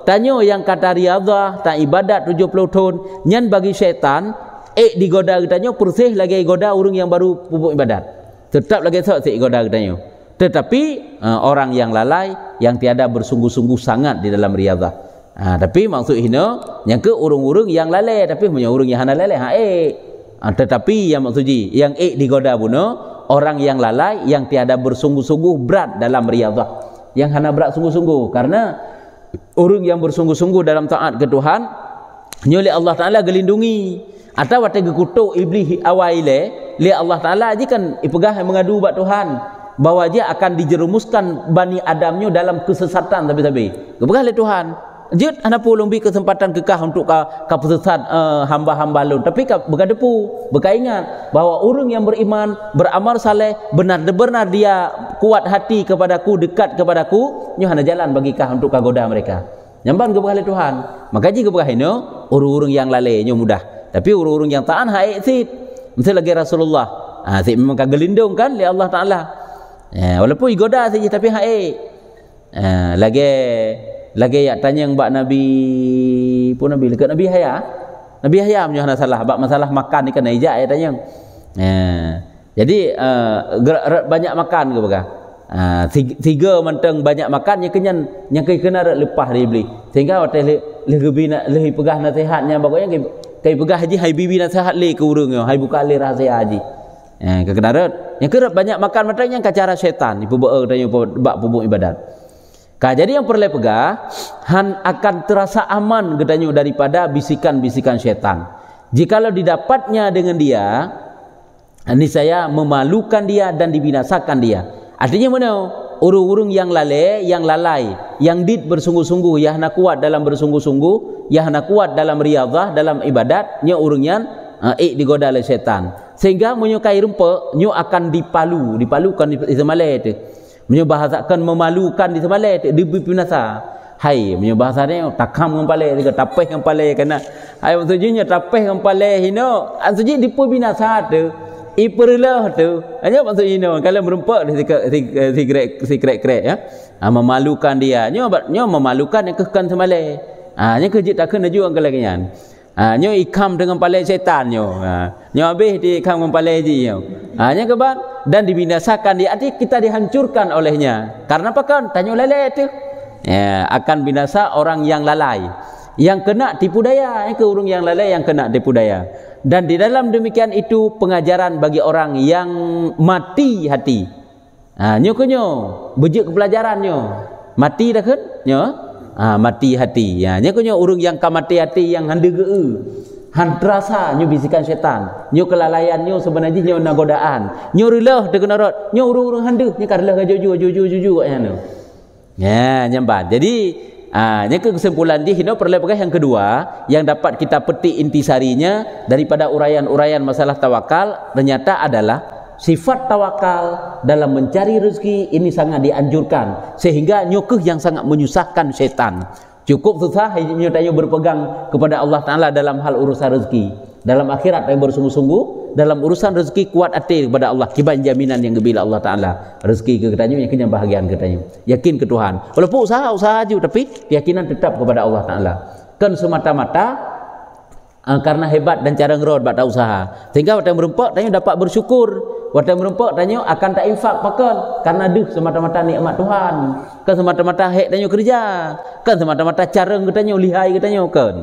tanyo yang kata riyadhah, tak ibadat 70 tahun, nyan bagi syaitan, digoda kita nyo persih lagi goda orang yang baru pupuk ibadat. Tetap lagi sok goda kita nyo. Tetapi orang yang lalai, yang tiada bersungguh-sungguh sangat di dalam riyadhah. Tapi maksud hina yang ke urung-urung yang lalai tapi punya urung yang hana lalai tetapi yang maksud yang digoda buno orang yang lalai yang tiada bersungguh-sungguh berat dalam riyadhah yang hana berat sungguh-sungguh karena urung yang bersungguh-sungguh dalam taat ke Tuhan nyoleh Allah Taala gelindungi atau wate gekutuk iblis awaile li Allah Taala je kan ipegah mengadu buat Tuhan bahwa dia akan dijerumuskan Bani Adamnya dalam kesesatan tapi kepegah oleh Tuhan jut ana pulung bi kesempatan kekah untuk ka pesesat hamba-hamba lun tapi bergadepu berkaingat bahwa orang yang beriman beramal saleh benar-benar dia kuat hati kepadaku dekat kepadaku nyo hana jalan bagi kah untuk kagoda mereka nyamban ke oleh Tuhan maka jika berkah ini urung-urung yang lalai nyo mudah tapi urung-urung yang taat haik sit mesti lagi Rasulullah sit memang kagelindung kan li Allah Taala walaupun igoda saja tapi haik lagi ya tanya yang bak Nabi pun Nabi dekat Nabi Yahya punya salah bak masalah makan ikan ijak ya tanya jadi banyak makan ke bekah tiga menteng banyak makan yang kenyan yang kena lepas dari beli sehingga hotel lebih pegah nasihatnya pokoknya kai pegah haji hai bibi nasihat le ke urang hai buka le rahsia haji ke kedarat yang kerap banyak makan matanya ke cara syaitan ibu tanya bak pupuk ibadat Jadi yang perlu pegah, han akan terasa aman gedanyo daripada bisikan-bisikan syaitan. Jikalau didapatnya dengan dia, ini saya memalukan dia dan dibinasakan dia. Artinya mana? Urung-urung yang lalai, yang bersungguh-sungguh, yang nak kuat dalam bersungguh-sungguh, yang nak kuat dalam riyadhah, dalam ibadat, nya urungnya digoda oleh syaitan. Sehingga menyukai rumput, nyo akan dipalukan di semalai itu. Menyebahasakan memalukan di semalai itu, dibinasa. Hai, menyebahasanya takam ngempalai, tapeh ngempalai kena. Hai maksudnya tapeh ngempalai hino, maksudnya dipu binasa tu. Iperlah tu. Hanya maksudnya hino, kalau merumpak si krek-krek ya. Memalukan dia. Nyo memalukan yang kekan semalai. Nyo kejit tak kena juga kelagian. Nyo ikam dengan palai setan nyo. Nyo habis di ikam dengan palai ji nyo. Nyo keban dan dibinasakan dia. Arti kita dihancurkan olehnya. Karena apa kan? Tanya lalai tu. Ya, akan binasa orang yang lalai. Yang kena tipu daya, ke urung yang lalai yang kena tipu daya. Dan di dalam demikian itu pengajaran bagi orang yang mati hati. Nyo kenyo bejek kepelajaran nyo. Mati dah kan? Nyo mati hati. Nyo kenyo urung yang kamati hati yang hande geu. Han terasa nyo bisikan syaitan. Nyo kelalaian nyo sebenarnya nyo nagodaan. Nyo relah dengan rot. Nyo urung-urung hande nyo karlah juju katnya. Ya, nyambat. Jadi yang kesimpulan di hino perlu pegang yang kedua yang dapat kita petik intisarinya daripada uraian-uraian masalah tawakal ternyata adalah sifat tawakal dalam mencari rezeki ini sangat dianjurkan sehingga nyokeh yang sangat menyusahkan syaitan. Cukup susah nyo berpegang kepada Allah Ta'ala dalam hal urusan rezeki. Dalam akhirat yang bersungguh-sungguh, dalam urusan rezeki kuat hati kepada Allah, kiban jaminan yang gebila Allah Ta'ala. Rezeki ke katanya, yakin yang bahagian katanya. Yakin ke Tuhan. Walaupun usaha juga, tapi keyakinan tetap kepada Allah Ta'ala. Kan semata-mata karena hebat dan cara ngerod bata usaha. Sehingga waktu yang merempak tanya dapat bersyukur. Waktu yang merempak tanya akan tak infak pakan karena semata-mata nikmat Tuhan. Kan semata-mata hek tanya kerja. Kan semata-mata cara katanya lihai katanya kan.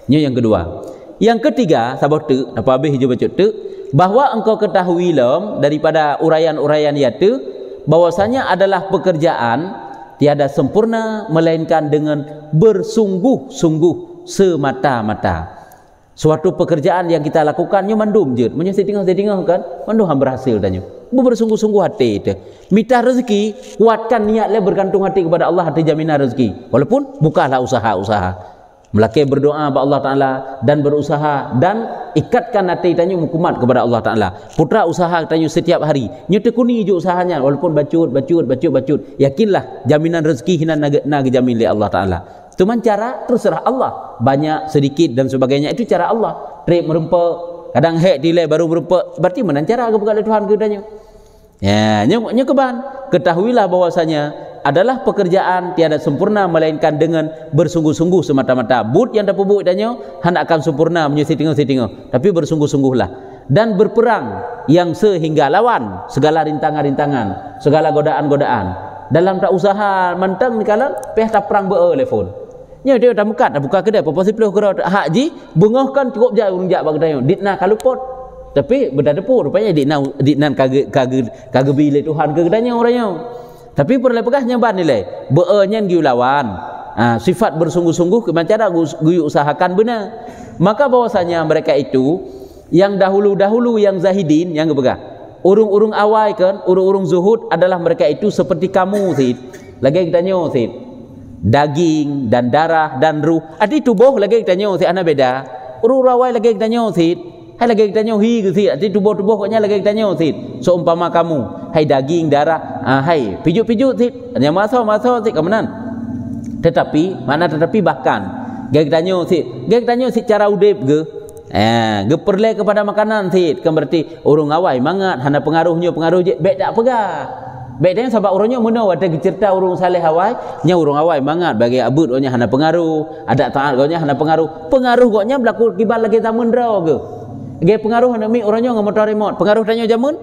Ini yang kedua. Yang ketiga, sahabat tu, apa habis hijau baca tu, bahawa engkau ketahui lom daripada uraian-uraian iatu bahwasanya adalah pekerjaan tiada sempurna melainkan dengan bersungguh-sungguh semata-mata. Suatu pekerjaan yang kita lakukan nyo mandum je, menyo setengah kan, mandum ham berhasil tanya. Bersungguh-sungguh hati itu. Minta rezeki, kuatkan niatnya bergantung hati kepada Allah, hati jaminan rezeki. Walaupun bukalah usaha-usaha. Melaki berdoa kepada Allah Ta'ala dan berusaha dan ikatkan hati tanya mukumat kepada Allah Ta'ala. Putra usaha tanya setiap hari. Nyo tekuni je usahanya walaupun bacut. Yakinlah jaminan rezeki hina naga jamin oleh Allah Ta'ala. Cuman cara terserah Allah. Banyak, sedikit dan sebagainya itu cara Allah. Trip merempak, kadang hek delay baru merempak. Berarti mana cara kepada Tuhan ke tanya. Ya, nyo keban. Ketahuilah bahwasanya adalah pekerjaan tiada sempurna melainkan dengan bersungguh-sungguh semata-mata. But yang dapat buat tanya han akan sempurna menyesitingo. Tapi bersungguh-sungguhlah dan berperang yang sehingga lawan segala rintangan-rintangan, segala godaan-godaan. Dalam tak usaha mantang ni kala peh tak perang telefon. Nya dia dah buka kedai apa siploh kerot haji bungahkan cukup je urang jak bag tanya. Ditna kalau pot. Tapi berdadepur rupanya ditnan kage bila Tuhan ke kedanya orangnya. Tapi perlu pegahnya ban nilai beernyan giu lawan sifat bersungguh-sungguh macam guyu usahakan benar. Maka bahwasanya mereka itu yang dahulu-dahulu yang zahidin yang pegah urung-urung awal kan urung-urung zuhud adalah mereka itu seperti kamu Sid. Lagi kita tanya Sid, daging dan darah dan ruh ada tubuh lagi kita tanya Sid ana beda urung awal lagi kita tanya Sid. Hai lagi kita tanya hi ke Sid, arti tubuh-tubuh koknya lagi kita tanya Sid. Seumpama kamu, hai daging, darah, hai pijuk-pijuk Sid. Hanya masa Sid kemenan. Tetapi bahkan gak tanya Sid. Gak tanya Sid cara udip ke. Geperle kepada makanan Sid. Kan berarti urung awai mangat hana pengaruh je baik tak pegah. Baik dan sebab urangnya mana ada cerita urung saleh awai, nya urung awai mangat bagi abut koknya hana pengaruh, ada taat koknya hana pengaruh. Pengaruh koknya berlaku kibal lagi zaman draw ke. Gaya pengaruh nak mi orangnya ngomong remote. Pengaruh tanya jamun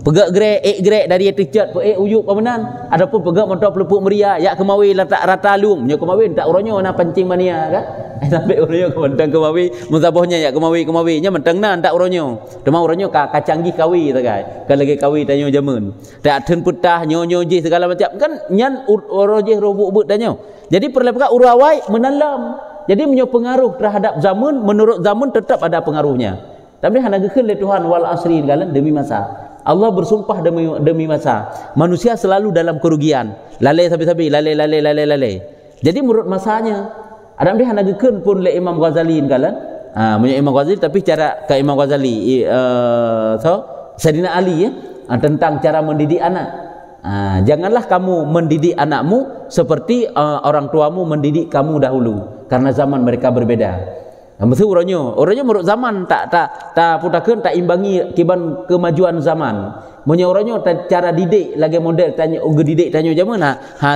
Pegak grek dari tecat uyuk pamenan. Adapun pegak motor pelepuk meria yak kemawi letak rata lung. Nya kemawi tak uronyo na pancing mania kan. Sampai uronyo kemantang kemawi musabohnya yak kemawi nya mentang nan tak uronyo. Demang uronyo kacanggih kawi tak kai. Kan lagi kawi tanyo jamun. Tak ten putah nyo ji segala macam kan nyan urojeh robuk but tanyo. Jadi perlepekak urawai menalam. Jadi punya pengaruh terhadap zaman, menurut zaman tetap ada pengaruhnya. Tapi hanagakeun le Tuhan wal asri galan demi masa. Allah bersumpah demi masa. Manusia selalu dalam kerugian. Lalai sabi-sabi, lalai. Jadi menurut masanya, ada dia hanagakeun pun le Imam Ghazali galan. Punya Imam Ghazali tapi cara ke Imam Ghazali Sayyidina Ali tentang cara mendidik anak. Janganlah kamu mendidik anakmu seperti orang tuamu mendidik kamu dahulu, karena zaman mereka berbeda. Maksud uronyo menurut zaman tak putakeun tak imbangi kiban kemajuan zaman. Munyo uronyo cara didik lagi model tanya didik tanya zaman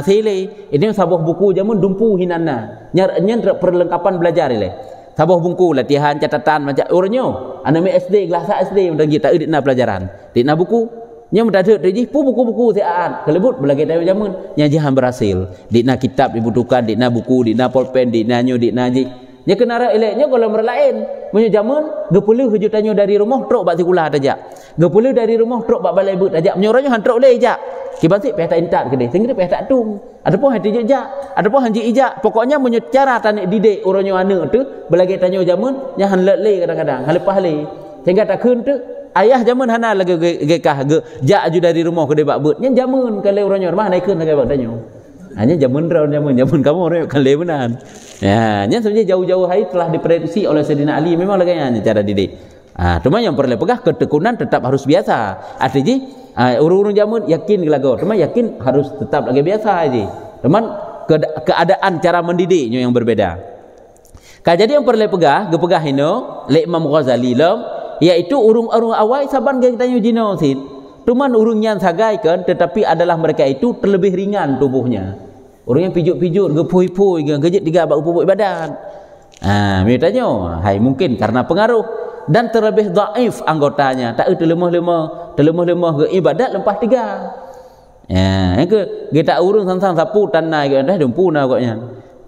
sile ini sabuh buku zaman dumpu hinana. Nyen perlengkapan belajar le. Sabuh buku latihan catatan macam uronyo anak SD kelas SD mendang kita editna pelajaran. Editna buku nya mendadak tadi buku-buku siaan kelebut belagi tahu zaman nya jihan berhasil. Dikna kitab dibutuhkan, dikna buku, dikna pulpen, dikna nyo, dikna ji. Nya kenara eleknya kalau merlain. Munyo zaman gepuluh hujud tanyo dari rumah truk bak sekolah tajak. Gepuluh dari rumah truk bak balai but tajak. Munyo ranyo han truk le jak. Kibasik peh tak intat gede. Sehingga peh tak tung. Adapun hati jak, adapun hanji ijak. Pokoknya munyo cara tanik didik uronyo anak tu belagi tanyo zaman nya han le kadang-kadang. Han lepas le. Sehingga tak keun tu ayah zaman hana lagi gekah ge jak aju dari rumah ke debak but nya zaman kale uronyo mah naikeun lagi bak tanyo. Hanya zaman kamu orang kale benan. Ya, nya sebenarnya jauh-jauh hari telah diprediksi oleh Sayyidina Ali memang laganya cara didik. Cuma yang perlu pegah ketekunan tetap harus biasa. Artinya urung-urung zaman yakin gelago, cuma yakin harus tetap lagi biasa aja. Cuman keadaan cara mendidiknya yang berbeda. Jadi yang perlu pegah, gepegah ino le Imam Ghazali lam yaitu urung-urung awai saban kita jino sit. Cuman urungnya sagai kan, tetapi adalah mereka itu terlebih ringan tubuhnya. Orang yang pijut-pijut, gepui-pui, gejit tiga bak upuk badan. Mitanya, hai mungkin karena pengaruh dan terlebih dhaif anggotanya. Tak terlemah-lemah ke ibadat lempah tiga. Kita urung sang-sang sapu tanah dah dempuna koknya.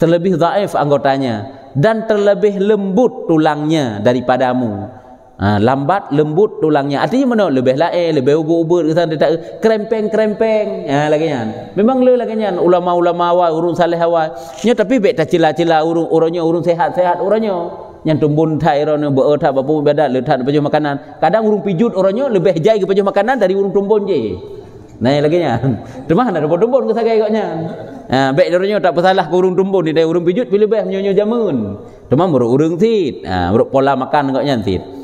Terlebih dhaif anggotanya dan terlebih lembut tulangnya daripadamu. Lambat lembut tulangnya, artinya mana lebih lain, lebih ubur ke sana, krempeng laginya. Memang le laginya ulama-ulama awal urung saleh awal nya tapi bet tak cila-cila urung sehat-sehat uronyo yang tumbun thai rono beut tak bapu bedat le tak baju makanan. Kadang urung pijut uronyo lebih jai ke baju makanan dari urung tumbun je. Nah laginya. Cuma ada tumbun ke sagai koknya. Bet uronyo tak bersalah ke urung tumbun di urung pijut pilih lebih nyonyo jamun. Cuma urung tit, pola makan koknya tit.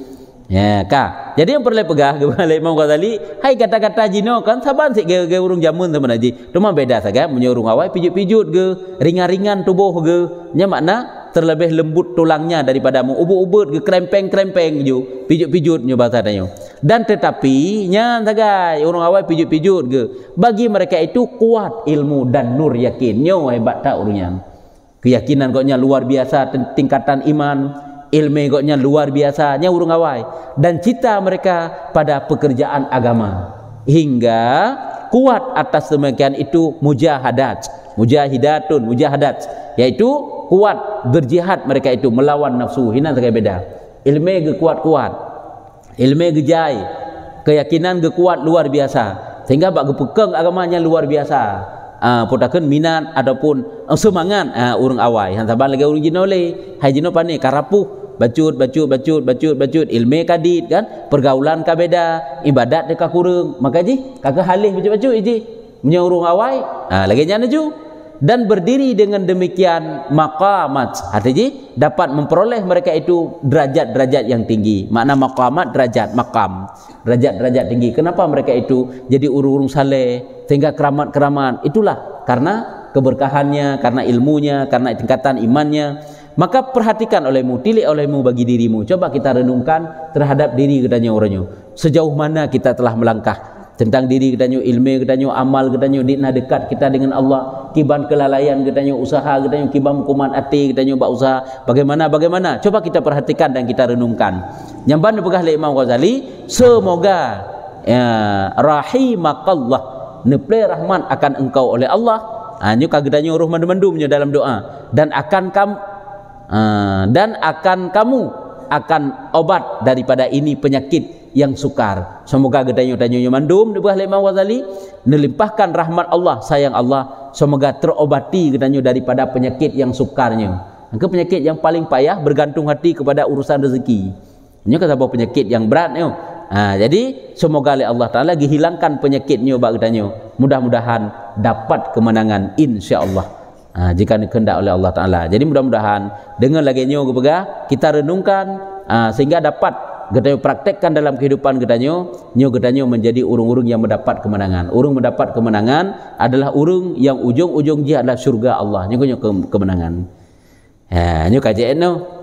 Ya kah. Jadi yang perlu pegah kepada Imam Ghazali, hai kata-kata jino kan saban sik ge urung jamun sama naji. Cuma beda saja munyo urung awai pijut-pijut ge, ringan-ringan tubuh ge, nya makna terlebih lembut tulangnya daripadamu. Ubut-ubut ge krempeng-krempeng ju, pijut-pijut nyo bahasa tanyo. Dan tetapi nya sagai urung awai pijut-pijut ge, bagi mereka itu kuat ilmu dan nur yakin. Nyo hebat tak urungnya. Keyakinan koknya luar biasa tingkatan iman. Ilmu koknya luar biasanya urung awai dan cita mereka pada pekerjaan agama hingga kuat atas demikian itu mujahadat yaitu kuat berjihad mereka itu melawan nafsu hina sekali beda ilmu ge kuat-kuat ilmu ge jai keyakinan ge kuat luar biasa sehingga bak gepekeng agamanya luar biasa. Putakeun minat ataupun semangat urang awai han saban lagi urang jino le hai jino pane karapuh bacut ilmu kadit kan pergaulan ka beda ibadat dekat kurang maka ji kagak halih bacut ji punya urang awai lagi nya ju dan berdiri dengan demikian maqamat artinya dapat memperoleh mereka itu derajat-derajat yang tinggi. Makna maqamat derajat, maqam derajat-derajat tinggi. Kenapa mereka itu jadi urung-urung saleh sehingga keramat-keramat? Itulah karena keberkahannya, karena ilmunya, karena tingkatan imannya. Maka perhatikan olehmu, tilik olehmu bagi dirimu. Coba kita renungkan terhadap diri katanya orangnya. Sejauh mana kita telah melangkah tentang diri katanya, ilmu katanya, amal katanya, dina dekat kita dengan Allah, kiban kelalaian katanya, usaha katanya, kiban kuman hati katanya, buat usaha bagaimana. Coba kita perhatikan dan kita renungkan. Nyamban dipegah oleh Imam Ghazali, semoga rahimakallah, neple rahmat akan engkau oleh Allah. Nyo kagedanyo uruh mandum-mandumnya dalam doa, dan akan kamu akan obat daripada ini penyakit yang sukar. Semoga gedanyo danyo mandum di bawah Imam Ghazali nelimpahkan rahmat Allah, sayang Allah, semoga terobati gedanyo daripada penyakit yang sukarnya. Angka penyakit yang paling payah bergantung hati kepada urusan rezeki. Ini kata bahawa penyakit yang berat ni. Jadi semoga oleh Allah Taala dihilangkan penyakitnya bak gedanyo. Mudah-mudahan dapat kemenangan insya-Allah. Jika dikehendak oleh Allah Taala. Jadi mudah-mudahan dengan lagi nyo gepegah kita renungkan sehingga dapat gedanyo praktekkan dalam kehidupan gedanyo menjadi urung-urung yang mendapat kemenangan. Urung mendapat kemenangan adalah urung yang ujung-ujung dia adalah syurga Allah. Nyo kemenangan. Nyo kajian no.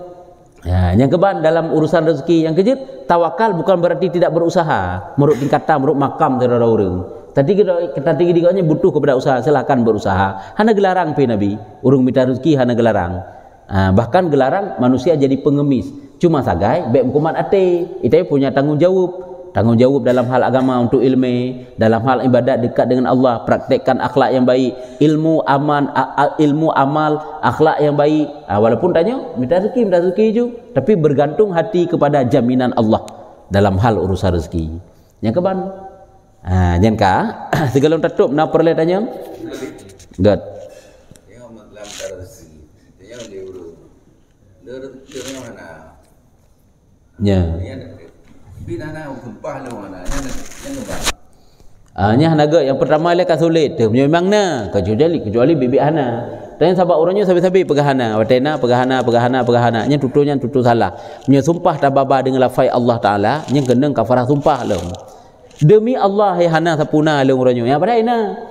Yang keban dalam urusan rezeki yang kejut, tawakal bukan berarti tidak berusaha. Menurut tingkatan, menurut makam saudara orang. Tadi kita butuh kepada usaha, silakan berusaha. Hana gelarang pe Nabi, urung minta rezeki hana gelarang. Bahkan gelarang manusia jadi pengemis. Cuma sagai baik kuman ate, itu punya tanggung jawab dalam hal agama untuk ilmu, dalam hal ibadat dekat dengan Allah, praktekkan akhlak yang baik, ilmu amal, akhlak yang baik. Walaupun tanya minta rezeki je, tapi bergantung hati kepada jaminan Allah dalam hal urusan rezeki. Yang keban, jangan kah? Segala tutup, nak perlu tanya? Good. Ya. Nya hanaga yang pertama le ka sulit tu memang na kecuali bibi hana. Tanya sahabat orangnya sabi-sabi pegahana, watena pegahana nya tutu salah. Nya sumpah tababa dengan lafai Allah Taala, nya geneng kafarah sumpah lem. Demi Allah hai hana sapuna le orangnya. Ya padai na.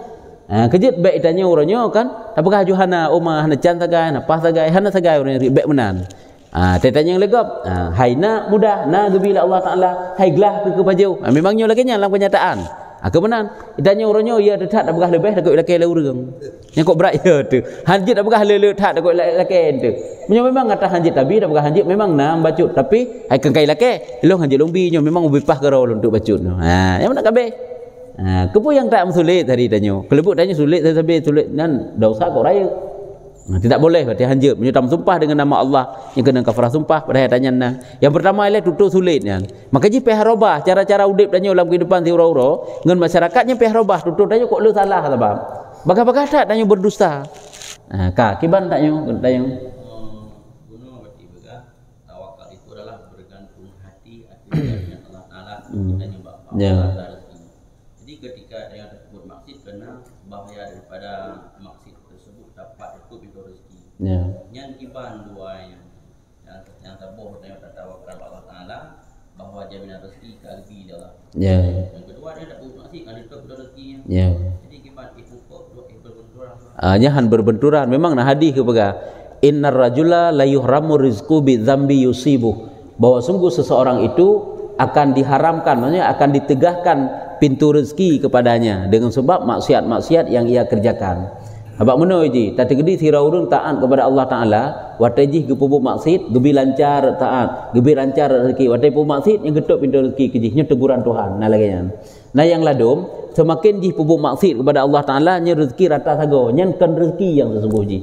Kejut baik tanya orangnya kan, apakah juhana umah hana can sagai, apa sagai, hana sagai orangnya baik menan. Tanya yang legap, hai na mudah na gebila Allah Taala, hai gelah ke baju. Memangnya lagi dalam kenyataan. Kebenan, itanya orangnya ya dekat dak begah lebih dak laki le urang. Yang kok berat ya tu. Hanjit dak begah le tak dak laki tu. Memang kata hanjit tapi dak begah hanjit memang na bacut tapi hai kengkai laki, long hanjit lombi nyo memang ubipah ke ro untuk bacut. Yang mana kabeh. Kepu yang tak sulit tadi tanya. Kelebut tanya sulit tapi sulit dan dosa kok raya. Tidak boleh berarti hanjut menyutam sumpah dengan nama Allah yang kena kafarah sumpah pada tanya nah. Yang pertama ialah tutur sulitnya. Maka ji peh robah cara-cara udip tanya dalam kehidupan tiura-ura dengan masyarakatnya peh robah tutur tanya kok lu salah sebab. Bakal-bakal tak tanya berdusta. Kiban tanya. Guna berarti begah tawakal itu adalah bergantung hati dengan Allah Taala dan nyembah Allah. Jadi ketika yang tersebut maksud kena bahaya daripada maksud tersebut dapat itu rezeki. Yang kiban dua yang tabuh dan tawakal Allah Taala bahwa jaminan rezeki ke albi Allah. Yang kedua dia tak maksud kan itu rezekinya. Jadi kiban itu kok berbenturan. Nyahan berbenturan memang nah hadis ke pega. Innar rajula la yuhramu rizqu bi dzambi yusibuh. Bahwa sungguh seseorang itu akan diharamkan, maksudnya akan ditegahkan pintu rezeki kepadanya dengan sebab maksiat-maksiat yang ia kerjakan. Abak meno ji, tak tegedi sira urang taat kepada Allah Taala, watajih gepubuk maksiat, gebi lancar taat, gebi lancar rezeki, watai pu maksiat yang getuk pintu rezeki kejihnya teguran Tuhan. Nah lagian. Nah yang ladum, semakin jih pubuk maksiat kepada Allah Taala, nya rezeki rata sago, nyankan rezeki yang sesungguhnya.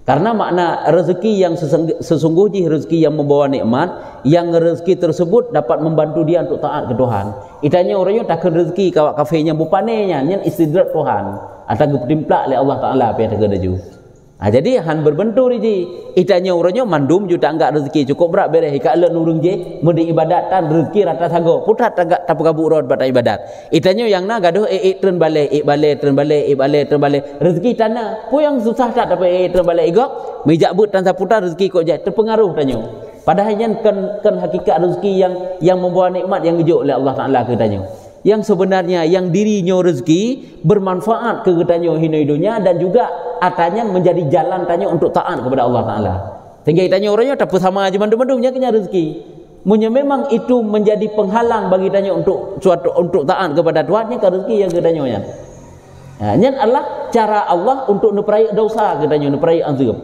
Karena makna rezeki yang sesungguhnya rezeki yang membawa nikmat, yang rezeki tersebut dapat membantu dia untuk taat ke Tuhan. Itanya orangnya takkan rezeki kawak kafenya bupanenya, nyen istidrak Tuhan atau getimplak oleh Allah Taala apa yang terjadi. Jadi han berbentur ji. Itanya orangnya mandum juta enggak rezeki cukup berat bereh ka le nurung je mudi ibadat tan rezeki rata sago putat tagak tapu kabur bat ibadat. Itanya yang na gaduh tren balik rezeki tanah pu yang susah tak dapat tren balik igok mijak but tan saputar rezeki kok je terpengaruh tanya. Padahal yang kan hakikat rezeki yang membawa nikmat yang gejuk oleh Allah Taala ke tanya. Yang sebenarnya yang dirinya rezeki bermanfaat ke getanyo hidup dan juga atanya menjadi jalan tanya untuk taat kepada Allah Taala. Sehingga tanya orangnya tak sama aja mandum-mandumnya kena rezeki. Munya memang itu menjadi penghalang bagi tanya untuk taat kepada Tuhan nya rezeki yang getanyo nya. Nya adalah cara Allah untuk neperai dosa getanyo neperai azab.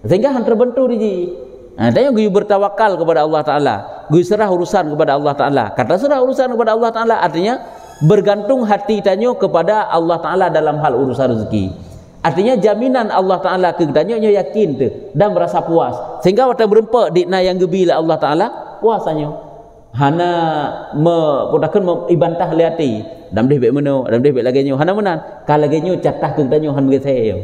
Sehingga han terbentur ji. Tanya gue bertawakal kepada Allah Ta'ala, gue serah urusan kepada Allah Ta'ala. Kata serah urusan kepada Allah Ta'ala artinya bergantung hati tanyo kepada Allah Ta'ala dalam hal urusan rezeki. Artinya jaminan Allah Ta'ala ke tanyo nyo yakin tu dan merasa puas. Sehingga waktu berempat di na yang gebi lah Allah Ta'ala puasanya. Hana podakan ibantah liati. Dam deh bek meno, dam deh bek lagi nyo. Hana menan. Kalau lagi nyo catah ke tanyo han begitu.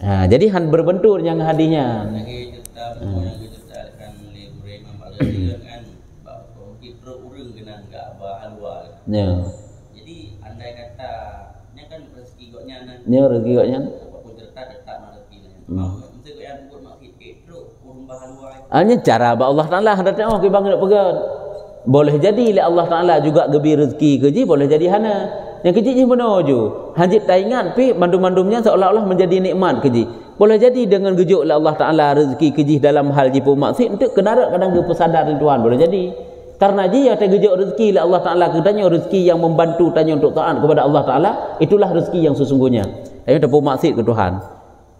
Jadi han berbentur yang hadinya. Lagi juta yang juta kan libre membalas kan bahawa kita urang kena enggak bahalwa. Ya. Jadi andai kata nya kan rezeki goknya nan. Ya rezeki goknya. Apapun cerita tetap rezeki. Mau mesti kok yang buat maksud itu urang bahalwa. Hanya cara Allah Ta'ala hendak oh ke bang nak pegang. Boleh jadi oleh Allah Ta'ala juga gebi rezeki keji boleh jadi hana. Yang keji ni benar je. Hajit tak ingat pi mandum-mandumnya seolah-olah menjadi nikmat keji. Boleh jadi dengan gejuk oleh Allah Ta'ala rezeki keji dalam hal jipu maksud untuk kedarat kadang ke pesadar Tuhan boleh jadi. Karena dia ada gejuk rezeki oleh Allah Ta'ala katanya rezeki yang membantu tanya untuk taat kepada Allah Ta'ala itulah rezeki yang sesungguhnya. Ayo dapat maksud ke Tuhan.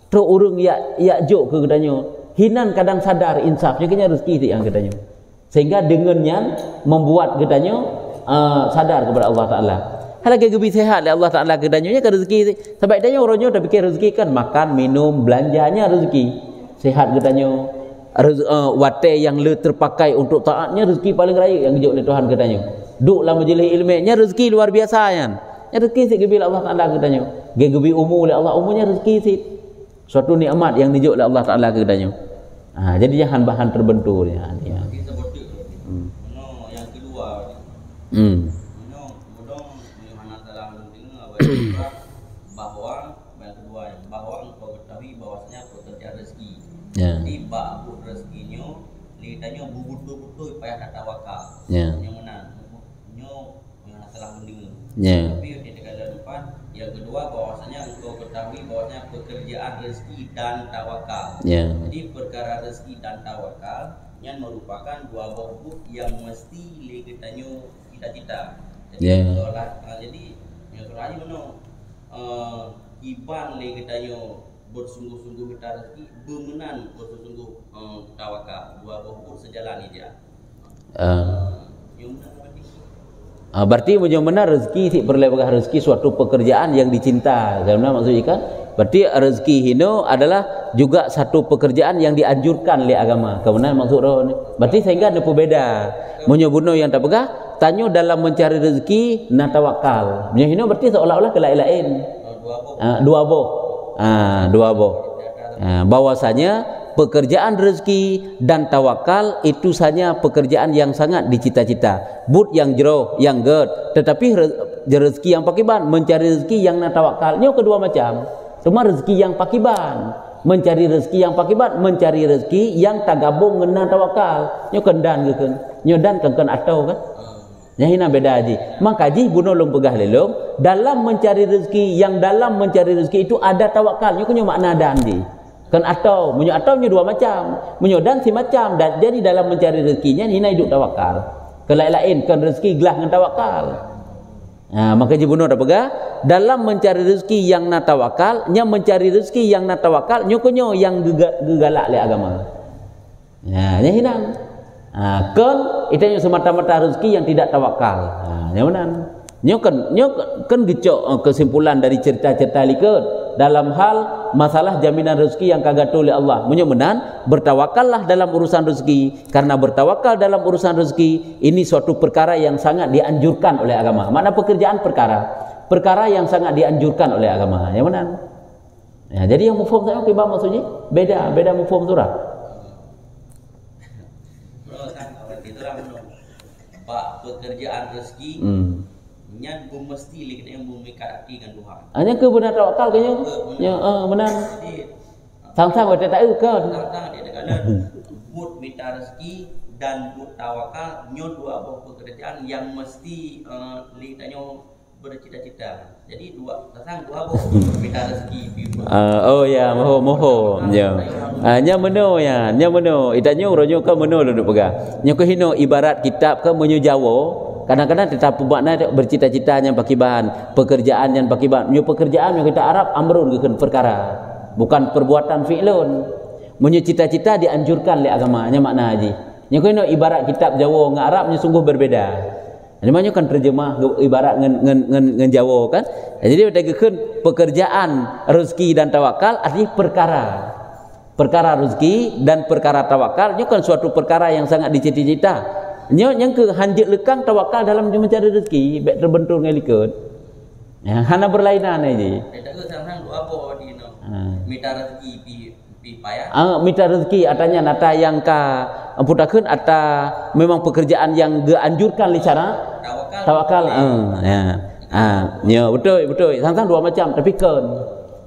Terus urung ya jok ke katanya. Hinan kadang sadar insafnya kena rezeki tu yang katanya. Sehingga dengannya membuat katanya sadar kepada Allah Ta'ala. Hal lagi gebi sehat oleh Allah Ta'ala katanya kan rezeki. Sebab katanya orangnya dah fikir rezeki kan makan, minum, belanjanya rezeki. Sehat katanya. Wate yang le terpakai untuk taatnya rezeki paling raya yang gejuk oleh Tuhan katanya. Duduklah majlis ilmiahnya rezeki luar biasa kan. Ya rezeki sikit gebi Allah Ta'ala katanya. Gebi umur oleh Allah umurnya rezeki sikit. Suatu nikmat yang dijuk oleh Allah Ta'ala katanya. Jadi jangan bahan terbentur ya. Kita betul. Yang kedua. Mana telah mendengar bahwa yang kedua bahwa engkau ketahui bahwasanya pekerjaan rezeki. Jadi bab rezekinya lidahnya betul-betul payah nak tawakal. Yang mana yang telah mendengar. Tapi di negara depan yang kedua bahwasanya engkau ketahui bahwasanya pekerjaan rezeki dan tawakal. Jadi perkara rezeki dan tawakal yang merupakan dua buah yang mesti kita cita-cita. Jadi jadi yang terakhir mana iban kita bersungguh-sungguh kita rezeki bermenan bersungguh tawakal dua buah sejalan ni dia. Berarti benar rezeki si perlebah rezeki suatu pekerjaan yang dicinta. Karena maksudnya kan berarti rezeki hino adalah juga satu pekerjaan yang dianjurkan oleh agama. Kemudian maksud roh berarti sehingga ada berbeda. Menyobuno yang tak pegah tanyo dalam mencari rezeki na tawakal. Punya hino berarti seolah-olah kelain-lain. Dua boh. Bahwasanya pekerjaan rezeki dan tawakal itu saja pekerjaan yang sangat dicita-cita. But yang jero, yang ged. Tetapi rezeki yang pakiban, mencari rezeki yang na tawakal. Nyo kedua macam. Cuma rezeki yang pakiban, mencari rezeki yang pakiban, mencari rezeki yang tak gabung dengan tawakal. Nyo kendan ke kan? Nyo dan kan atau kan? Yang ini beda haji. Maka haji bunuh long pegah lelong dalam mencari rezeki, yang dalam mencari rezeki itu ada tawakal. Nyo kunyo makna dan di. Kan atau dua macam, dan si macam. Dan jadi dalam mencari rezekinya ini hidup tawakal. Kelain-lain kan rezeki gelah dengan tawakal. Maka jibuno dah pegah dalam mencari rezeki yang na tawakal, nya mencari rezeki yang na tawakal, nyokonyo yang gegalak le agama. Nya hinan. Kan itu semata-mata rezeki yang tidak tawakal. Nyaman. Nyo kan gecok kesimpulan dari cerita-cerita liket dalam hal masalah jaminan rezeki yang kagak oleh Allah. Menyemenan bertawakallah dalam urusan rezeki, karena bertawakal dalam urusan rezeki ini suatu perkara yang sangat dianjurkan oleh agama. Mana pekerjaan perkara yang sangat dianjurkan oleh agama. Yang mana? Ya, jadi yang mufhum saya okey bang maksudnya beda mufhum surah. Pak pekerjaan rezeki nyan mesti kita yang memikat hati dengan Tuhan. Hanya ke benar tawakal kayaknya. Ya, benar. Sang-sang wate tak kan. Sang-sang dia kata but minta rezeki dan but tawakal nyo dua buah pekerjaan yang mesti litanya bercita-cita. Jadi dua buah minta rezeki. Oh ya, moho. Ya. Nya meno ya, nya meno. Itanyo ronyo ka meno lu pegah. Nya ko hino ibarat kitab ka menyo Jawa. Kadang-kadang tetap makna bercita-cita yang pakai bahan, pekerjaan yang pakai bahan. Menyo pekerjaan yang kita Arab amrun ke perkara, bukan perbuatan fi'lun. Menyo cita-cita dianjurkan oleh agamanya makna haji. Nya ko ibarat kitab Jawa dengan Arabnya sungguh berbeda. Ini banyak kan terjemah ibarat ngen Jawa kan. Jadi dikatakan pekerjaan rezeki dan tawakal artinya perkara rezeki dan perkara tawakal ini kan suatu perkara yang sangat dicita-cita. Yang ke hanjit lekang tawakal dalam mencari rezeki baik terbentur ngelikut. Ya, hana berlainan aja. Tak ke sang doa apa di no. Minta rezeki pi payah. Minta rezeki atanya nata yang ka amputakeun ata memang pekerjaan yang dianjurkan secara tawakal. Ya, betul. Sang dua macam tapi kan.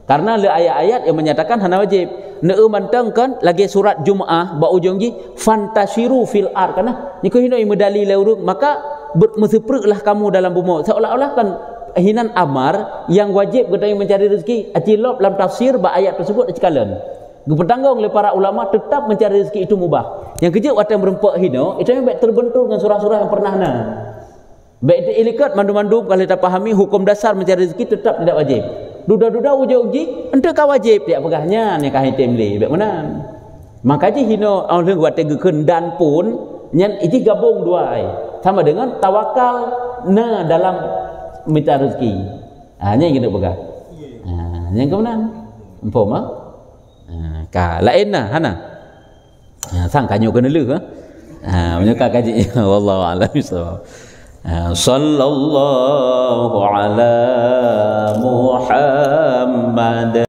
Karena le ayat-ayat yang menyatakan hana wajib. Neu mantang kan lagi surat Jumaah ba ujung ji fantasiru fil ard kana. Niku hino medali leurung maka bermesepruklah kamu dalam bumi. Seolah-olah kan hinan amar yang wajib kita mencari rezeki. Acilop dalam tafsir ba ayat tersebut acikalan. Bertanggung oleh para ulama tetap mencari rezeki itu mubah. Yang kerja watan berempat hino itu yang baik terbentur dengan surah-surah yang pernah na. Baik ilikat mandu-mandu kalau kita pahami hukum dasar mencari rezeki tetap tidak wajib. Duda-duda uji-uji ente ka wajib tidak pegahnya ni ka hitam li baik mana. Makanya hino orang buat tegekeun dan pun nyan itu gabung dua ai. Sama dengan tawakal na dalam minta rezeki. Hanya yang kita pegang. Yang kemudian empom ka lain nah hana. Sang kanyo kena lu menyuka kaji wallahu a'lam bissawab. Sallallahu ala Muhammad